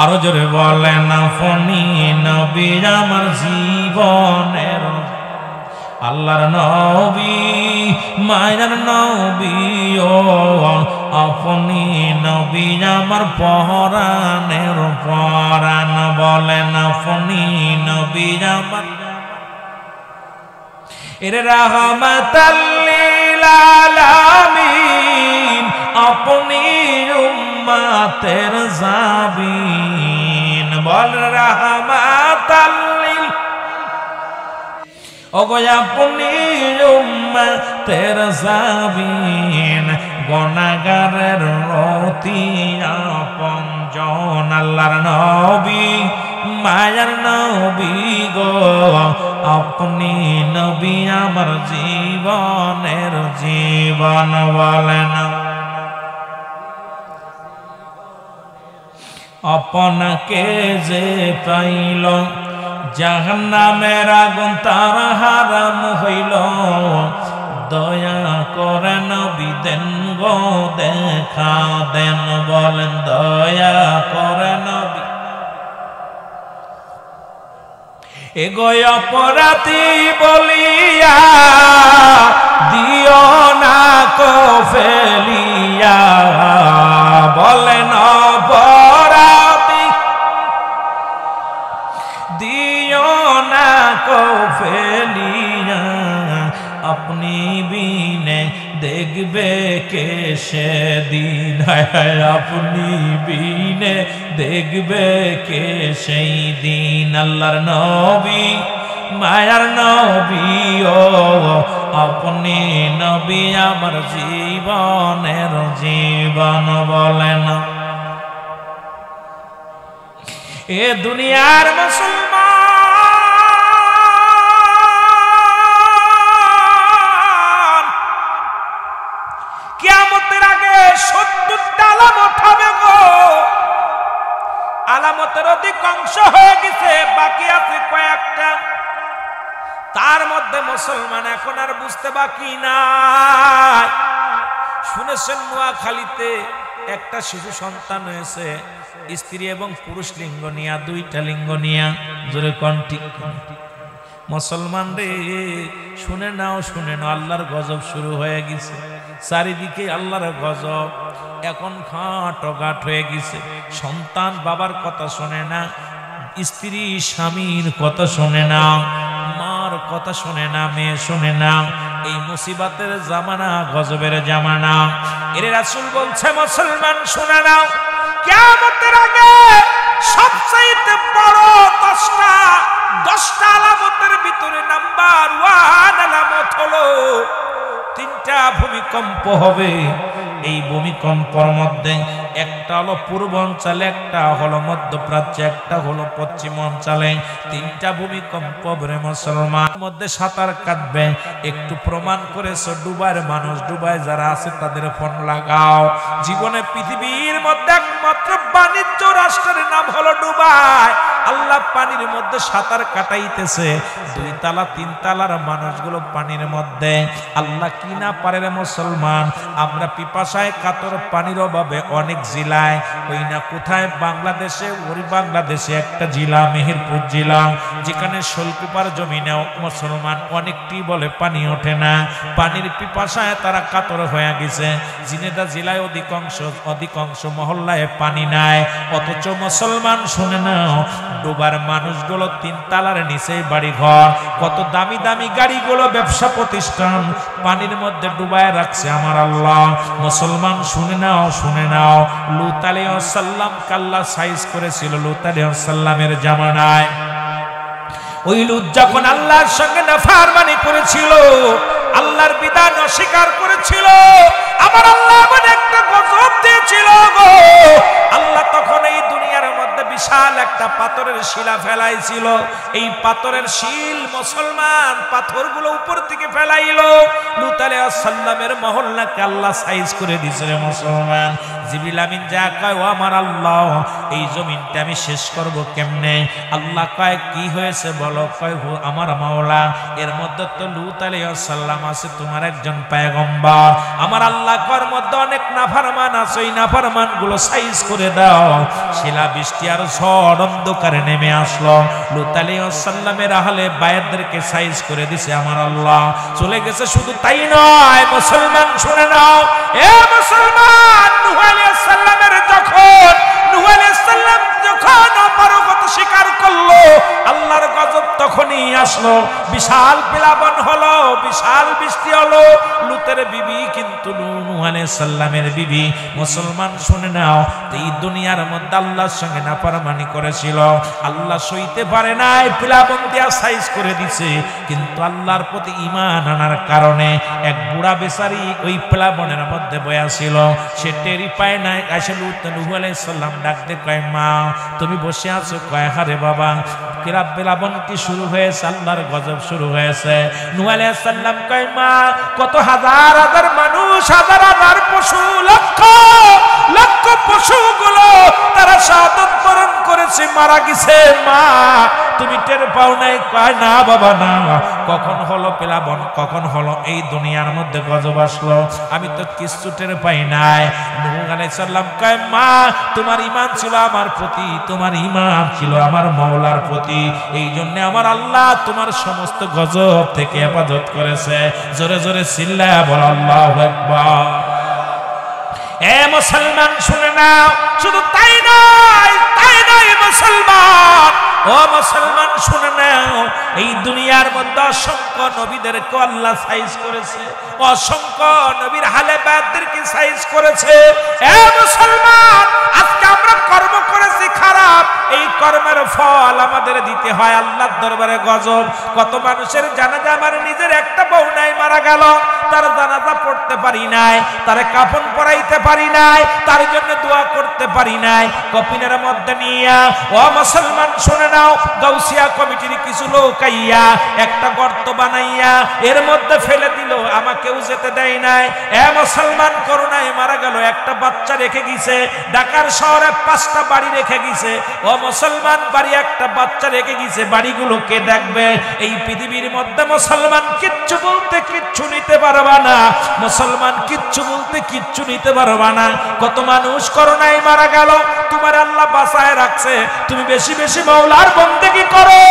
আরো জোরে বলেন আপনি নবী আমার জীবনের, আল্লাহর নবী, মায়ার নবী, ও আপনি নবী আমার পরাণের পরাণ, বলেন আপনি নবী আমার। এরে রাহমাতাল লিল আলামিন, আপনি উম্মতের জাবিন, বল রাহমাতাল লিল ওগো আপনি উম্মতের সাবিন গুনাহগারের অতি আপনজন আল্লাহর নবী মায়ার নবী গো আপনি নবী আমার জীবনের জীবন বলেন আপনাকে যে পাইল জাহান্নামের আগুন তার হারাম হইল দয়া করে নবী দেন গো দেখা দেন বলেন দয়া করে নবী এগো অপরাধী বলিয়া দিও না কো ফেলিয়া বলেন অপরাধী দিও না কো ফেলিয়া আপনি বিনে দেখবে কে সেদিন আপনি বিনে দেখবে কে সেই দিন আল্লাহর নবী মায়ার নবী ও আপনি নবী আমার জীবনের জীবন বলেন এ দুনিয়ার মুসলমান কিয়ামতের আগে 70টা আলামত হবে গো আলামতের অধিকাংশ হয়ে গেছে বাকি আছে কয়েকটা তার মধ্যে মুসলমান এখন আর বুঝতে বাকি নাই শুনেছেন নোয়াখালীতে একটা শিশু সন্তান হয়েছে স্ত্রী এবং পুরুষ লিঙ্গ নিয়া দুইটা লিঙ্গ নিয়া জোরে কোন ঠিক মুসলমান রে শুনে নাও আল্লাহর গজব শুরু হয়ে গেছে চারিদিকে আল্লাহর গজব এখন ঘাট হয়ে গেছে সন্তান বাবার কথা শোনে না স্ত্রী স্বামীর কথা শোনে না মার কথা শোনে না মেয়ে শোনে না এই মুসিবতের জামানা গজবের জামানা এর রাসূল বলছে মুসলমান শুনে নাও কিয়ামতের আগে সবচেয়ে বড় 10টা আলামতের ভিতরে নাম্বার 1 আলামত হলো 3টা ভূমিকম্প হবে এই ভূমিকম্পের মধ্যে একটা হলো পূর্বাঞ্চলে একটা হলো মধ্যপ্রাচ্যে একটা হলো পশ্চিমাঞ্চলে 3টা ভূমিকম্প হবে মুসলমান মধ্যে সাঁতার কাটবে একটু প্রমাণ করেছো ডুবাইয়ের মানুষ ডুবাই যারা আছে তাদের ফোন লাগাও জীবনে পৃথিবীর মধ্যে একমাত্র বাণিজ্য রাষ্ট্রের নাম হলো ডুবাই আল্লাহ পানির মধ্যে সাঁতার কাটাইতেছে 2 তলা 3 তলার মানুষগুলো পানির মধ্যে আল্লাহ কি না পারে রে মুসলমান আমরা পিপাসায় কাতর পানির অভাবে অনেক জেলায় ওই না কোথায় বাংলাদেশে ওই বাংলাদেশে একটা জেলা মেহেরপুর জেলা যেখানে শৈলকুপার জমিনে মুসলমান অনেকটি বলে পানি ওঠে না পানির পিপাসায় তারা কাতর হয়ে গেছে জিনেদা জেলায় অধিকাংশ মহল্লায় পানি নাই অথচ মুসলমান শুনে নাও ডুবার মানুষগুলো 3 তলার নিচে বাড়ি ঘর কত দামি দামি গাড়িগুলো ব্যবসা প্রতিষ্ঠান পানির মধ্যে ডুবায় রাখছে আমার আল্লাহ মুসলমান শুনে নাও লূত আলাইহিস সালাম কাল্লা সাইজ করেছিল লূত আলাইহিস সালামের জামানায় ওই লূত যখন আল্লাহর সঙ্গে নাফরমানি করেছিল আল্লাহর বিধান অস্বীকার করেছিল আমার আল্লাহ এমন একটা গজব দিয়েছিল গো আল্লাহ তখন এই দুনিয়ার মধ্যে বিশাল একটা পাথরের শিলা ফেলাইছিল এই পাথরের শিল মুসলমান পাথরগুলো উপর থেকে ফেলাইলো লূত আলাইহিস সালামের মহল্লাকে আল্লাহ সাইজ করে দিয়েছে মুসলমান জিবরিল আমিন যা কয় ও আমার আল্লাহ এই জমিনটা আমি শেষ করব কেমনে আল্লাহ কয় কি হয়েছে বলো কয় আমার মাওলা এর মধ্যে তো লূত আলাইহিস সালাম আছে তোমার একজন পয়গম্বর আমার আল্লাহ কর মধ্যে অনেক নাফরমান আছে এই নাফরমান গুলো সাইজ করে দাও শিলা বৃষ্টি আর ঝড় অন্ধকারে নেমে আসলো লূত আলাইহিস সালামের আহলে বায়াতদেরকে সাইজ করে দিছে আমার আল্লাহ চলে গেছে শুধু তাই নয় মুসলমান শুনে নাও এ মুসলমান নূহ আলাইহিস সালামের নূহ আলাইহিস সালাম যখন অপারগতা স্বীকার করলো আল্লাহর গজব তখনই আসলো বিশাল প্লাবন হলো, বিশাল বৃষ্টি হলো। লুতের বিবি কিন্তু নূহ আলাইহিস সালামের বিবি। মুসলমান শুনে নাও, এই দুনিয়ার মধ্যে আল্লাহর সঙ্গে নাফরমানি করেছিল, আল্লাহ সইতে পারে নাই, প্লাবন দিয়া সাইজ করে দিছে। কিন্তু আল্লাহর প্রতি ঈমান আনার কারণে এক বুড়া বেচারি ওই প্লাবনের মধ্যে বয়া ছিল, সে টেরি পায় নাই। এসে নূহ আলাইহিস সালাম ডাকতে কয়, মা তুমি বসে আছো? কয়, হারে বাবা, প্লাবন কি শুরু হয়েছে? আল্লাহর গজব শুরু হয়েছে। নূহ আলাইহিস সালাম কয়, মা কত হাজার হাজার মানুষ, হাজার হাজার পশু, লক্ষ লক্ষ পশুগুলো তারা শাহাদাত বরণ করেছে, মারা গেছে, মা তুমি টের পাও নাই? কয়, না বাবা না। কখন হলো প্লাবন, কখন হলো এই দুনিয়ার মধ্যে গজব আসলো, আমি তো কিছু টের পাই নাই। নূহ আলাইহিস সালাম কয়, মা তোমার ঈমান ছিল আমার প্রতি, তোমার ঈমান ছিল আমার মাওলার প্রতি, এই জন্য আমার আল্লাহ তোমার সমস্ত গজব থেকে হেফাজত করেছে। জোরে জোরে চিল্লায়া বল আল্লাহু আকবার। এ মুসলমান শুনে নাও, শুধু তাই নয়, তাই নয় মুসলমান, ও মুসলমান শুনে নাও, এই দুনিয়ার মধ্যে অসংখ্য নবীদেরকে আল্লাহ সাইজ করেছে, অসংখ্য নবীর হালে বায়াতদেরকে সাইজ করেছে। এ মুসলমান, আজকে আমরা কর্ম করেছি খারাপ, এই কর্মের ফল আমাদের দিতে হয় আল্লাহর দরবারে গজব। কত মানুষের জানাজা, আমার নিজের একটা বউ নাই, মারা গেল, তার জানাজা পড়তে পারি নাই, তারে কাফন পরাইতে পারি নাই, তার জন্য দোয়া করতে পারি নাই। কফিনের মধ্যে নিয়ে, ও মুসলমান শুনে নাও, গাউসিয়া কমিটির কিছু লোক আইয়া একটা গর্ত বানাইয়া এর মধ্যে ফেলে দিল, আমাকেও যেতে দেয় নাই। এ মুসলমান, করোনায় মারা গেল, একটা বাচ্চা রেখে গেছে, ঢাকার শহরে 5টা বাড়ি রেখে গেছে। ও মুসলমান, বাড়ি একটা বাচ্চা রেখে গেছে, বাড়িগুলো কে দেখবে? এই পৃথিবীর মধ্যে মুসলমান কিচ্ছু বলতে কিচ্ছু নিতে পারবা না, মুসলমান কিচ্ছু বলতে কিচ্ছু নিতে পারবা না। কত মানুষ করোনায় মারা গেল, তোমার আল্লাহ বাঁচায় রাখছে, তুমি বেশি বেশি মাওলার বন্দেগী করো,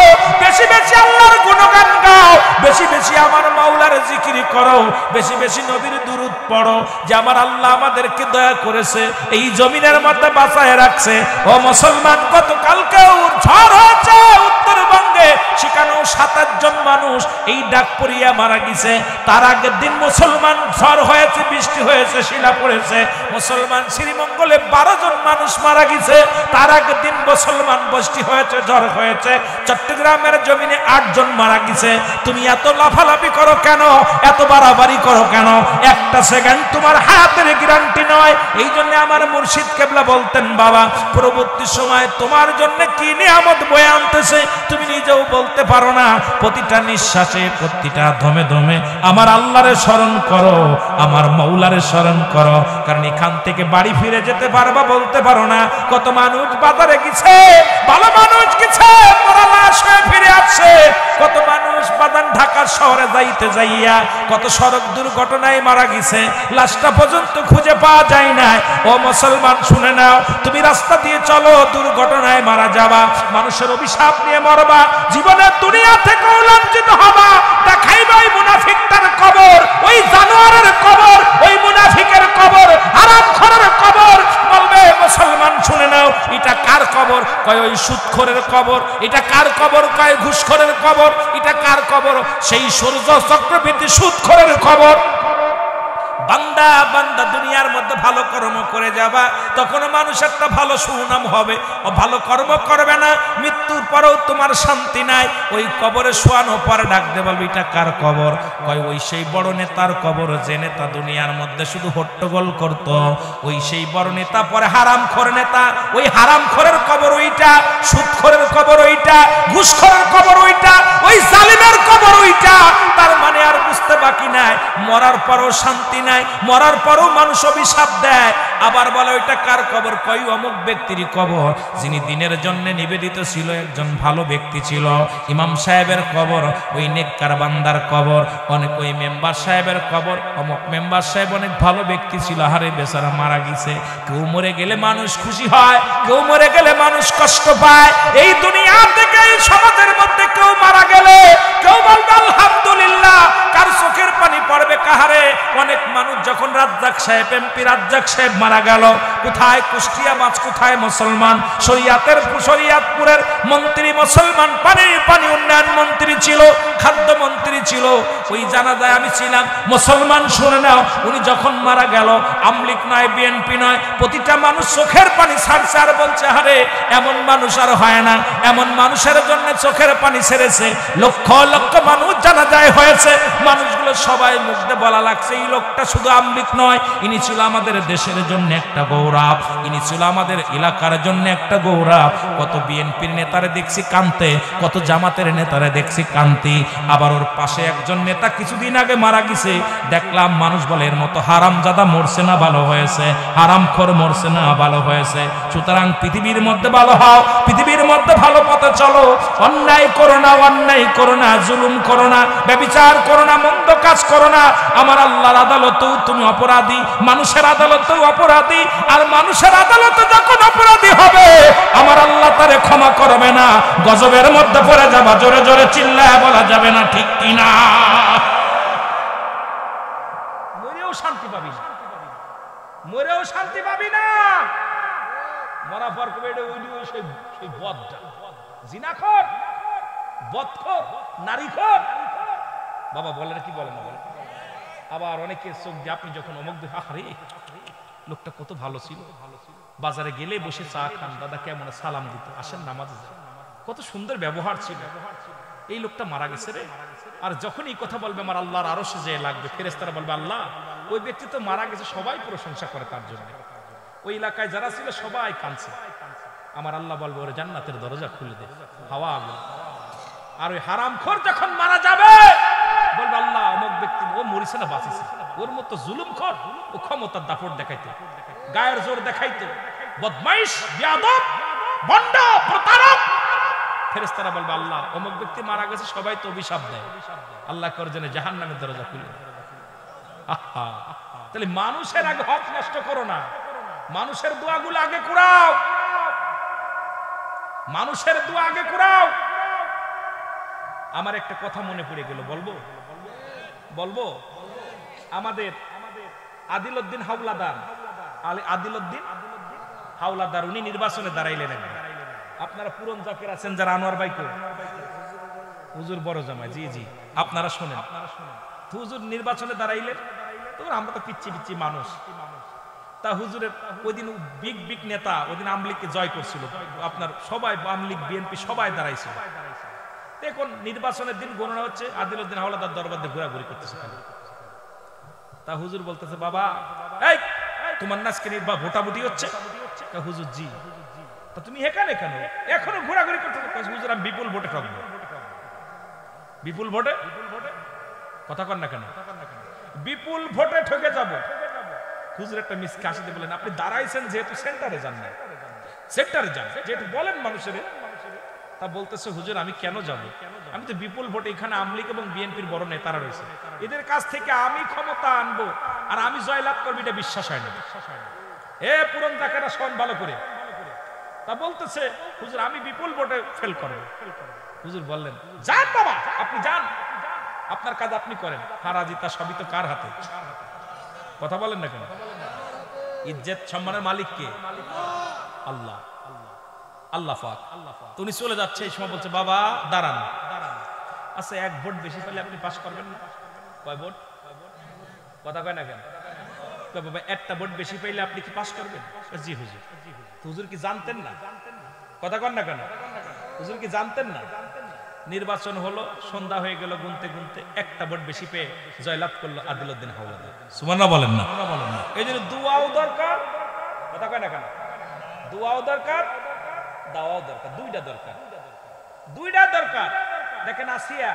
বেশি বেশি আল্লাহর গুণগান গাও, বেশি বেশি আমার মাওলার জিকির করো, বেশি বেশি নবীর দুরূদ পড়ো, যে আমার আল্লাহ আমাদেরকে দয়া করেছে, এই জমিনের মধ্যে বাঁচায় রাখছে। ও মুসলমান, গতকালকে ঝড় হয়েছে উত্তরবঙ্গে, সেখানেও 27 জন মানুষ এই ডাক পড়িয়া মারা গেছে। তার আগের দিন মুসলমান ঝড় হয়েছে, বৃষ্টি হয়েছে, শিলা পড়েছে, মুসলমান শ্রীমঙ্গলে 12 জন মানুষ মারা গেছে। তার আগের দিন মুসলমান বৃষ্টি হয়েছে, ঝড় হয়েছে, চট্টগ্রামের জমিনে 8 জন মারা গেছে। তুমি এত লাফালাফি করো কেন? এত বাড়াবাড়ি করো কেন? একটা সেকেন্ড তোমার হায়াতের গ্যারান্টি নয়। এই জন্য আমার মুর্শিদ কেবলা বলতেন, বাবা পরবর্তী সময় তোমার জন্য কি নিয়ামত বয়ে আনতেছে তুমি নিজেও বলতে পারো না। প্রতিটা নিঃশ্বাসে, প্রতিটা দমে দমে আমার আল্লাহরে স্মরণ করো, আমার মাওলারে স্মরণ করো, কারণ এখান থেকে বাড়ি ফিরে যেতে পারবা বলতে পারো না। কত মানুষ বাজারে গেছে, ভালো মানুষ গেছে, মরা লাশ হয়ে ফিরে আসছে। কত মানুষ বাদান ঢাকা শহরে যাইতে যাইয়া কত সড়ক দুর্ঘটনায় মারা গেছে, লাশটা পর্যন্ত খুঁজে পাওয়া যায় না। ও মুসলমান শুনে নাও, তুমি রাস্তা দিয়ে চলো, দুর্ঘটনায় মারা যাবা, মানুষের অভিশাপ নিয়ে মরবা, জীবনের দুনিয়া থেকে লাঞ্ছিত হবা, দেখাইবাই মুনাফিকটার কবর, ওই জানোয়ারের কবর, ওই মুনাফিকের কবর, হারামখোরের কবর। বলবে মুসলমান শুনে নাও, এটা কার কবর? কয় ওই সুদখোরের কবর। এটা কার কবর? কয় ঘুষখোরের কবর। এটা কার কবর? সেই সূর্য চক্রবর্তী সুদখোরের কবর। বান্দা বান্দা দুনিয়ার মধ্যে ভালো কর্ম করে যাবা, তখন মানুষ একটা ভালো সুনাম হবে। ও ভালো কর্ম করবে না, মৃত্যুর পরেও তোমার শান্তি নাই। ওই কবরে শোয়ানো পরে ডাকতে বলবে, এটা কার কবর? কয় ওই সেই বড় নেতার কবর, যে নেতা দুনিয়ার মধ্যে শুধু হট্টগোল করত। ওই সেই বড় নেতা, পরে হারামখোর নেতা, ওই হারামখোরের কবর ওইটা, সুদখোরের কবর ওইটা, ঘুষখোরের কবর ওইটা, ওই জালিমের কবর ওইটা। তার মানে আর বুঝতে বাকি নাই, মরার পরও শান্তি নাই, মরার পরও মানুষ অভিশাপ দেয়। আবার বলে ওইটা কার কবর? কই অমুক ব্যক্তির কবর, যিনি দিনের জন্য নিবেদিত ছিল, একজন ভালো ব্যক্তি ছিল। ইমাম সাহেবের কবর, ওই নেককার বান্দার কবর। অনেক ওই মেম্বার সাহেবের কবর, অমুক মেম্বার সাহেব অনেক ভালো ব্যক্তি ছিল, হারে বেচারা মারা গেছে। কেউ মরে গেলে মানুষ খুশি হয়, কেউ মরে গেলে মানুষ কষ্ট পায়। এই দুনিয়া থেকে, এই সমাজের মধ্যে কেউ মারা গেলে কেউ বলবে আলহামদুলিল্লাহ, কার চোখের পানি পড়ে পারবে কাহারে? অনেক মানুষ যখন রাজ্জাক সাহেব, এমপি রাজ্জাক সাহেব মারা গেল, কোথায় কুষ্টিয়া মাছ, কোথায় মুসলমান? শরিয়াতপুরের মন্ত্রী মুসলমান, পানি উন্নয়ন মন্ত্রী ছিল, খাদ্য মন্ত্রী ছিল। ওই জানাজায় আমি ছিলাম। মুসলমান শুনে নাও, উনি যখন মারা গেল, আমলিক নয়, বিএনপি নয়, প্রতিটা মানুষ চোখের পানি ছাড়ছে আর বলছে, আরে এমন মানুষ আর হয় না। এমন মানুষের জন্য চোখের পানি ছেড়েছে। লক্ষ লক্ষ মানুষ জানাজায় হয়েছে, মানুষগুলো সবাই মুখে বলা লাগছে, এই লোকটা শুধু আমলিক নয়, ইনি ছিল আমাদের দেশের জন্য একটা গৌরব, ইনি ছিল আমাদের এলাকার জন্য একটা গৌরব। কত বিএনপির নেতারে দেখছি কানতে, কত জামাতের নেতারে দেখছি কান্তি। আবার ওর পাশে একজন নেতা কিছুদিন আগে মারা গেছে, দেখলাম মানুষ বলে এর মতো হারামজাদা মরছে না ভালো হয়েছে, হারামখোর মরছে না ভালো হয়েছে। সুতরাং পৃথিবীর মধ্যে ভালো হও, পৃথিবীর মধ্যে ভালো পথে চলো। অন্যায় করো না, জুলুম করো না, ব্যভিচার করো না, মন্দ কাজ করো না। আমার আল্লাহর আদালতেও তুমি অপরাধী, মানুষের আদালতেও অপরাধী। আর মানুষের আদালতে যখন অপরাধী হবে, আমার আল্লাহ তারে ক্ষমা করবে না, গজবের মধ্যে পড়ে যাবা। জোরে জোরে চিল্লায় বলা যাবে না, ঠিক কিনা? মরেও শান্তি পাবি না, মরেও শান্তি পাবি না। মরা পর কবে সেই বদটা, জিনাখোর, বদখোর, নারীখোর। বাবা বলেন কি বলেন না বলেন? আবার অনেকে চোখ দিয়ে আপনি যখন অমুক দেখে, আরে লোকটা কত ভালো ছিল, বাজারে গেলে বসে চা খান, দাদা কেমন, সালাম দিত, আসেন নামাজে যান, কত সুন্দর ব্যবহার ছিল, এই লোকটা মারা গেছে রে। আর যখন এই কথা বলবে, আমার আল্লাহর আরশে যে লাগবে, ফেরেশতারা বলবে, আল্লাহ ওই ব্যক্তি তো মারা গেছে, সবাই প্রশংসা করে তার জন্য, ওই এলাকায় যারা ছিল সবাই কাঁদছে। আমার আল্লাহ বলবে, ওরে জান্নাতের দরজা খুলে দে, হাওয়া আগুন। আর ওই হারামখোর যখন মারা যাবে, বলবে, আল্লাহ অমুক ব্যক্তি ও মরিছে না বাঁচিছে, ওর মতো জুলুমখোর, ও ক্ষমতার দাপট দেখাইতো, গায়ের জোর দেখাইতো, বদমাইশ, বেয়াদব, ভণ্ড, প্রতারক। ফেরেশতারা বলবে, আল্লাহ অমুক ব্যক্তি মারা গেছে, সবাই তো অভিশাপ দেয়, আল্লাহ করে জেনে জাহান্নামের দরজা খুলে। আহা, তাহলে মানুষের আগে হক নষ্ট করো না, মানুষের দোয়াগুলো আগে কুড়াও, মানুষের দোয়া আগে কুড়াও। আমার একটা কথা মনে পড়ে গেল, বলবো বলবো আমাদের আদিলউদ্দিন হাওলাদার, উনি নির্বাচনে দাঁড়াইলেন। আপনারা পুরন জাকের আছেন যারা, আনোয়ার ভাইকে হুজুর বড় জামাই, জি জি, আপনারা শোনেন। হুজুর নির্বাচনে দাঁড়াইলেন, তো আমরা তো পিচ্ছি মানুষ। তা হুজুরের ওই দিন বিগ নেতা, ওই দিন আমলিগকে জয় করছিল, আপনার সবাই আমলিগ, বিএনপি সবাই দাঁড়াইছিল। এখন নির্বাচনের দিন গণনা হচ্ছে, আদিলউদ্দিন হাওলাদার দরবার দিয়ে ঘোরাঘুরি করতেছে। তা হুজুর বলতেছে, বাবা এই তোমার নাচকে ভোটাভুটি হচ্ছে? হুজুর জি। তা তুমি এখানে কেন এখনো ঘোরাঘুরি করতেছো? হুজুর আমি বিপুল ভোটে ঠকবো। বিপুল ভোটে কথা কন না কেন? বিপুল ভোটে ঠকে যাব। হুজুর একটা মিসকে হাসিতে বলেন, আপনি দাঁড়াইছেন যেহেতু সেন্টারে যান না, সেন্টারে যান, যেহেতু বলেন মানুষের। তা বলতেছে, হুজুর আমি কেন যাব? আমি তো বিপুল ভোটে, এখানে আমলিগ এবং বিএনপির বড় নেতারা রয়েছে, এদের কাছ থেকে আমি ক্ষমতা আনবো আর আমি জয়লাভ করবো, এটা বিশ্বাস হয় না। এ পুরন জাকেরা শোন ভালো করে। তা বলতেছে, হুজুর আমি বিপুল ভোটে ফেল করবো। হুজুর বললেন, যান বাবা, আপনি যান, আপনার কাজ আপনি করেন, হারা জিতা সবই তো কার হাতে? কথা বলেন না কেন? ইজ্জত সম্মানের মালিক কে? আল্লাহ, আল্লাহ পাক। উনি চলে যাচ্ছে, এই সময় বলছে, বাবা দাঁড়ান, আচ্ছা এক ভোট বেশি পেলে আপনি পাস করবেন না? কয় ভোট? কথা কয় না কেন? বাবা একটা ভোট বেশি পাইলে আপনি কি পাস করবেন? জি হুজুর। হুজুর কি জানতেন না? কথা কন না কেন? হুজুর কি জানতেন না? নির্বাচন হলো, সন্ধ্যা হয়ে গেল, গুনতে গুনতে একটা ভোট বেশি পেয়ে জয়লাভ করলো আদিলউদ্দিন হাওলাদার। সুবহানাল্লাহ বলেন না? এই জন্য দুয়াও দরকার, কথা কয় না কেন? দুয়াও দরকার, দাওয়াও দরকার, দুইটা দরকার। দেখেন আসিয়া,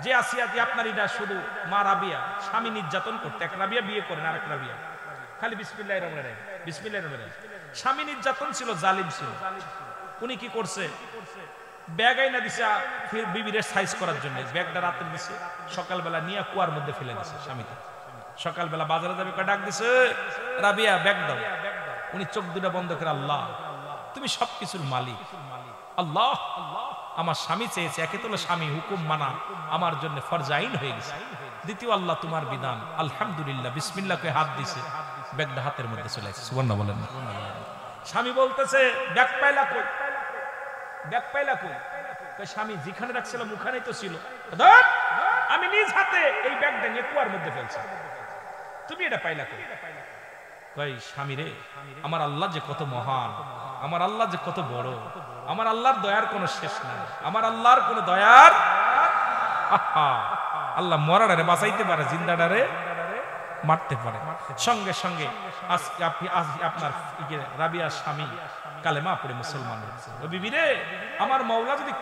যে আসিয়া যে আপনার এটা শুধু মা রাবিয়া স্বামী নির্যাতন করতে, এক রাবিয়া বিয়ে করেন আরেক রাবিয়া, খালি বিসমিল্লাহির রহমানির রহিম, বিসমিল্লাহির রহমানির রহিম। স্বামী নির্যাতন ছিল, জালিম ছিল। উনি কি করছে? ব্যাগ আইনা দিছে বিবির সাইজ করার জন্য, ব্যাগটা রাতে দিছে, সকালবেলা নিয়ে কুয়ার মধ্যে ফেলে দিছে স্বামীকে। সকালবেলা বাজারে যাবে, ডাক দিছে, রাবিয়া ব্যাগ দাও। উনি চোখ দুটা বন্ধ করে, আল্লাহ তুমি সবকিছুর মালিক আল্লাহ। আমার স্বামী চেয়েছে, একে তো স্বামী হুকুম মানা আমার জন্য ফরজ আইন হয়ে গেছে। দ্বিতীয় আল্লাহ তোমার বিধান, আলহামদুলিল্লাহ, বিসমিল্লাহ কে হাত দিছে, ব্যাগটা হাতের মধ্যে চলে আসছে। সুবহানাল্লাহ বলেন। স্বামী বলতেছে ব্যাগ পাইলা কই, ব্যাগ পাইলা কই? স্বামী যেখানে রাখছিলাম ওখানেই তো ছিল, আমি নিজ হাতে এই ব্যাগটা নিয়ে কুয়ার মধ্যে ফেলছি, তুমি এটা পাইলা কই? কই স্বামী রে, আমার আল্লাহ যে কত মহান, আমার আল্লাহ যে কত বড়, আমার আল্লাহর দয়ার কোনো শেষ নাই, আমার আল্লাহর কোনো দয়ার, আল্লাহ মরাডারে বাঁচাইতে পারে, জিন্দাডারে মারতে পারে। সঙ্গে সঙ্গে আপনার রাবিয়ার স্বামী কালেমা পড়ে মুসলমান হয়েছে। বিবি রে, আমার মওলা যদি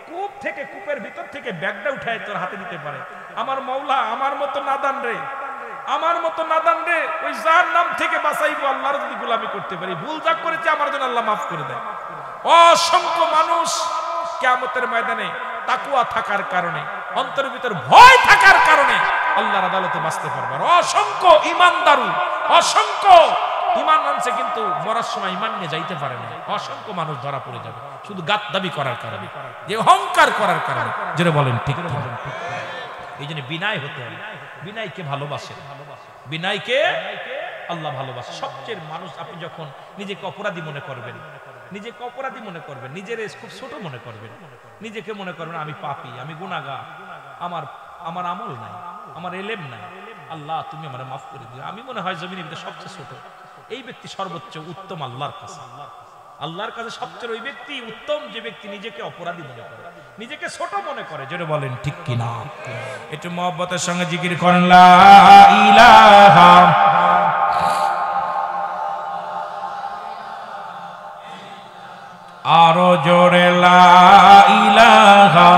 কূপ থেকে কূপের ভিতর থেকে ব্যাগটা উঠায় তোর হাতে দিতে পারে, আমার মওলা আমার মতো নাদান রে, আমার মতো নাদান রে, ওই যার নাম থেকে বাঁচাইবো আল্লাহর যদি গোলামি করতে পারি, ভুল যা করেছে আমার জন্য আল্লাহ মাফ করে দেয়। অসংখ্য মানুষ কিয়ামতের ময়দানে তাকওয়া থাকার কারণে, অন্তরের ভিতর ভয় থাকার কারণে আল্লাহর আদালতে বাঁচতে পারবে। আর অসংখ্য ঈমানদারু, অসংখ্য ঈমান আনছে কিন্তু মরার সময় ঈমান নিয়ে যাইতে পারে না, অসংখ্য মানুষ ধরা পড়ে যাবে শুধু গাদ্দাবি করার কারণে, যে অহংকার করার কারণে। যেটা বলেন ঠিক ঠিক। এই জন্য বিনয় হতে হবে, বিনয়কে ভালোবাসে, বিনয়কে আল্লাহ ভালোবাসে। সবচেয়ে মানুষ, আপনি যখন নিজেকে অপরাধী মনে করবেন, নিজেকে অপরাধী মনে করবেন, নিজের খুব ছোট মনে করবেন, নিজেকে মনে করবেন আমি পাপী, আমি গুনাহগার, আমার আমল নাই, আমার এলেম নাই, আল্লাহ তুমি আমারে মাফ করে দিও, আমি মনে হয় জমিনের ভিতরে সবচেয়ে ছোট। এই ব্যক্তি সর্বোচ্চ উত্তম আল্লাহর কাছে, আল্লাহর কাছে সবচেয়ে ওই ব্যক্তি উত্তম যে ব্যক্তি নিজেকে অপরাধী মনে করে, নিজেকে ছোট মনে করে। যেটা বলেন ঠিক কিনা? একটু মহব্বতের সঙ্গে জিকির করেন লা ইলাহা, আরো জোরে লা ইলাহা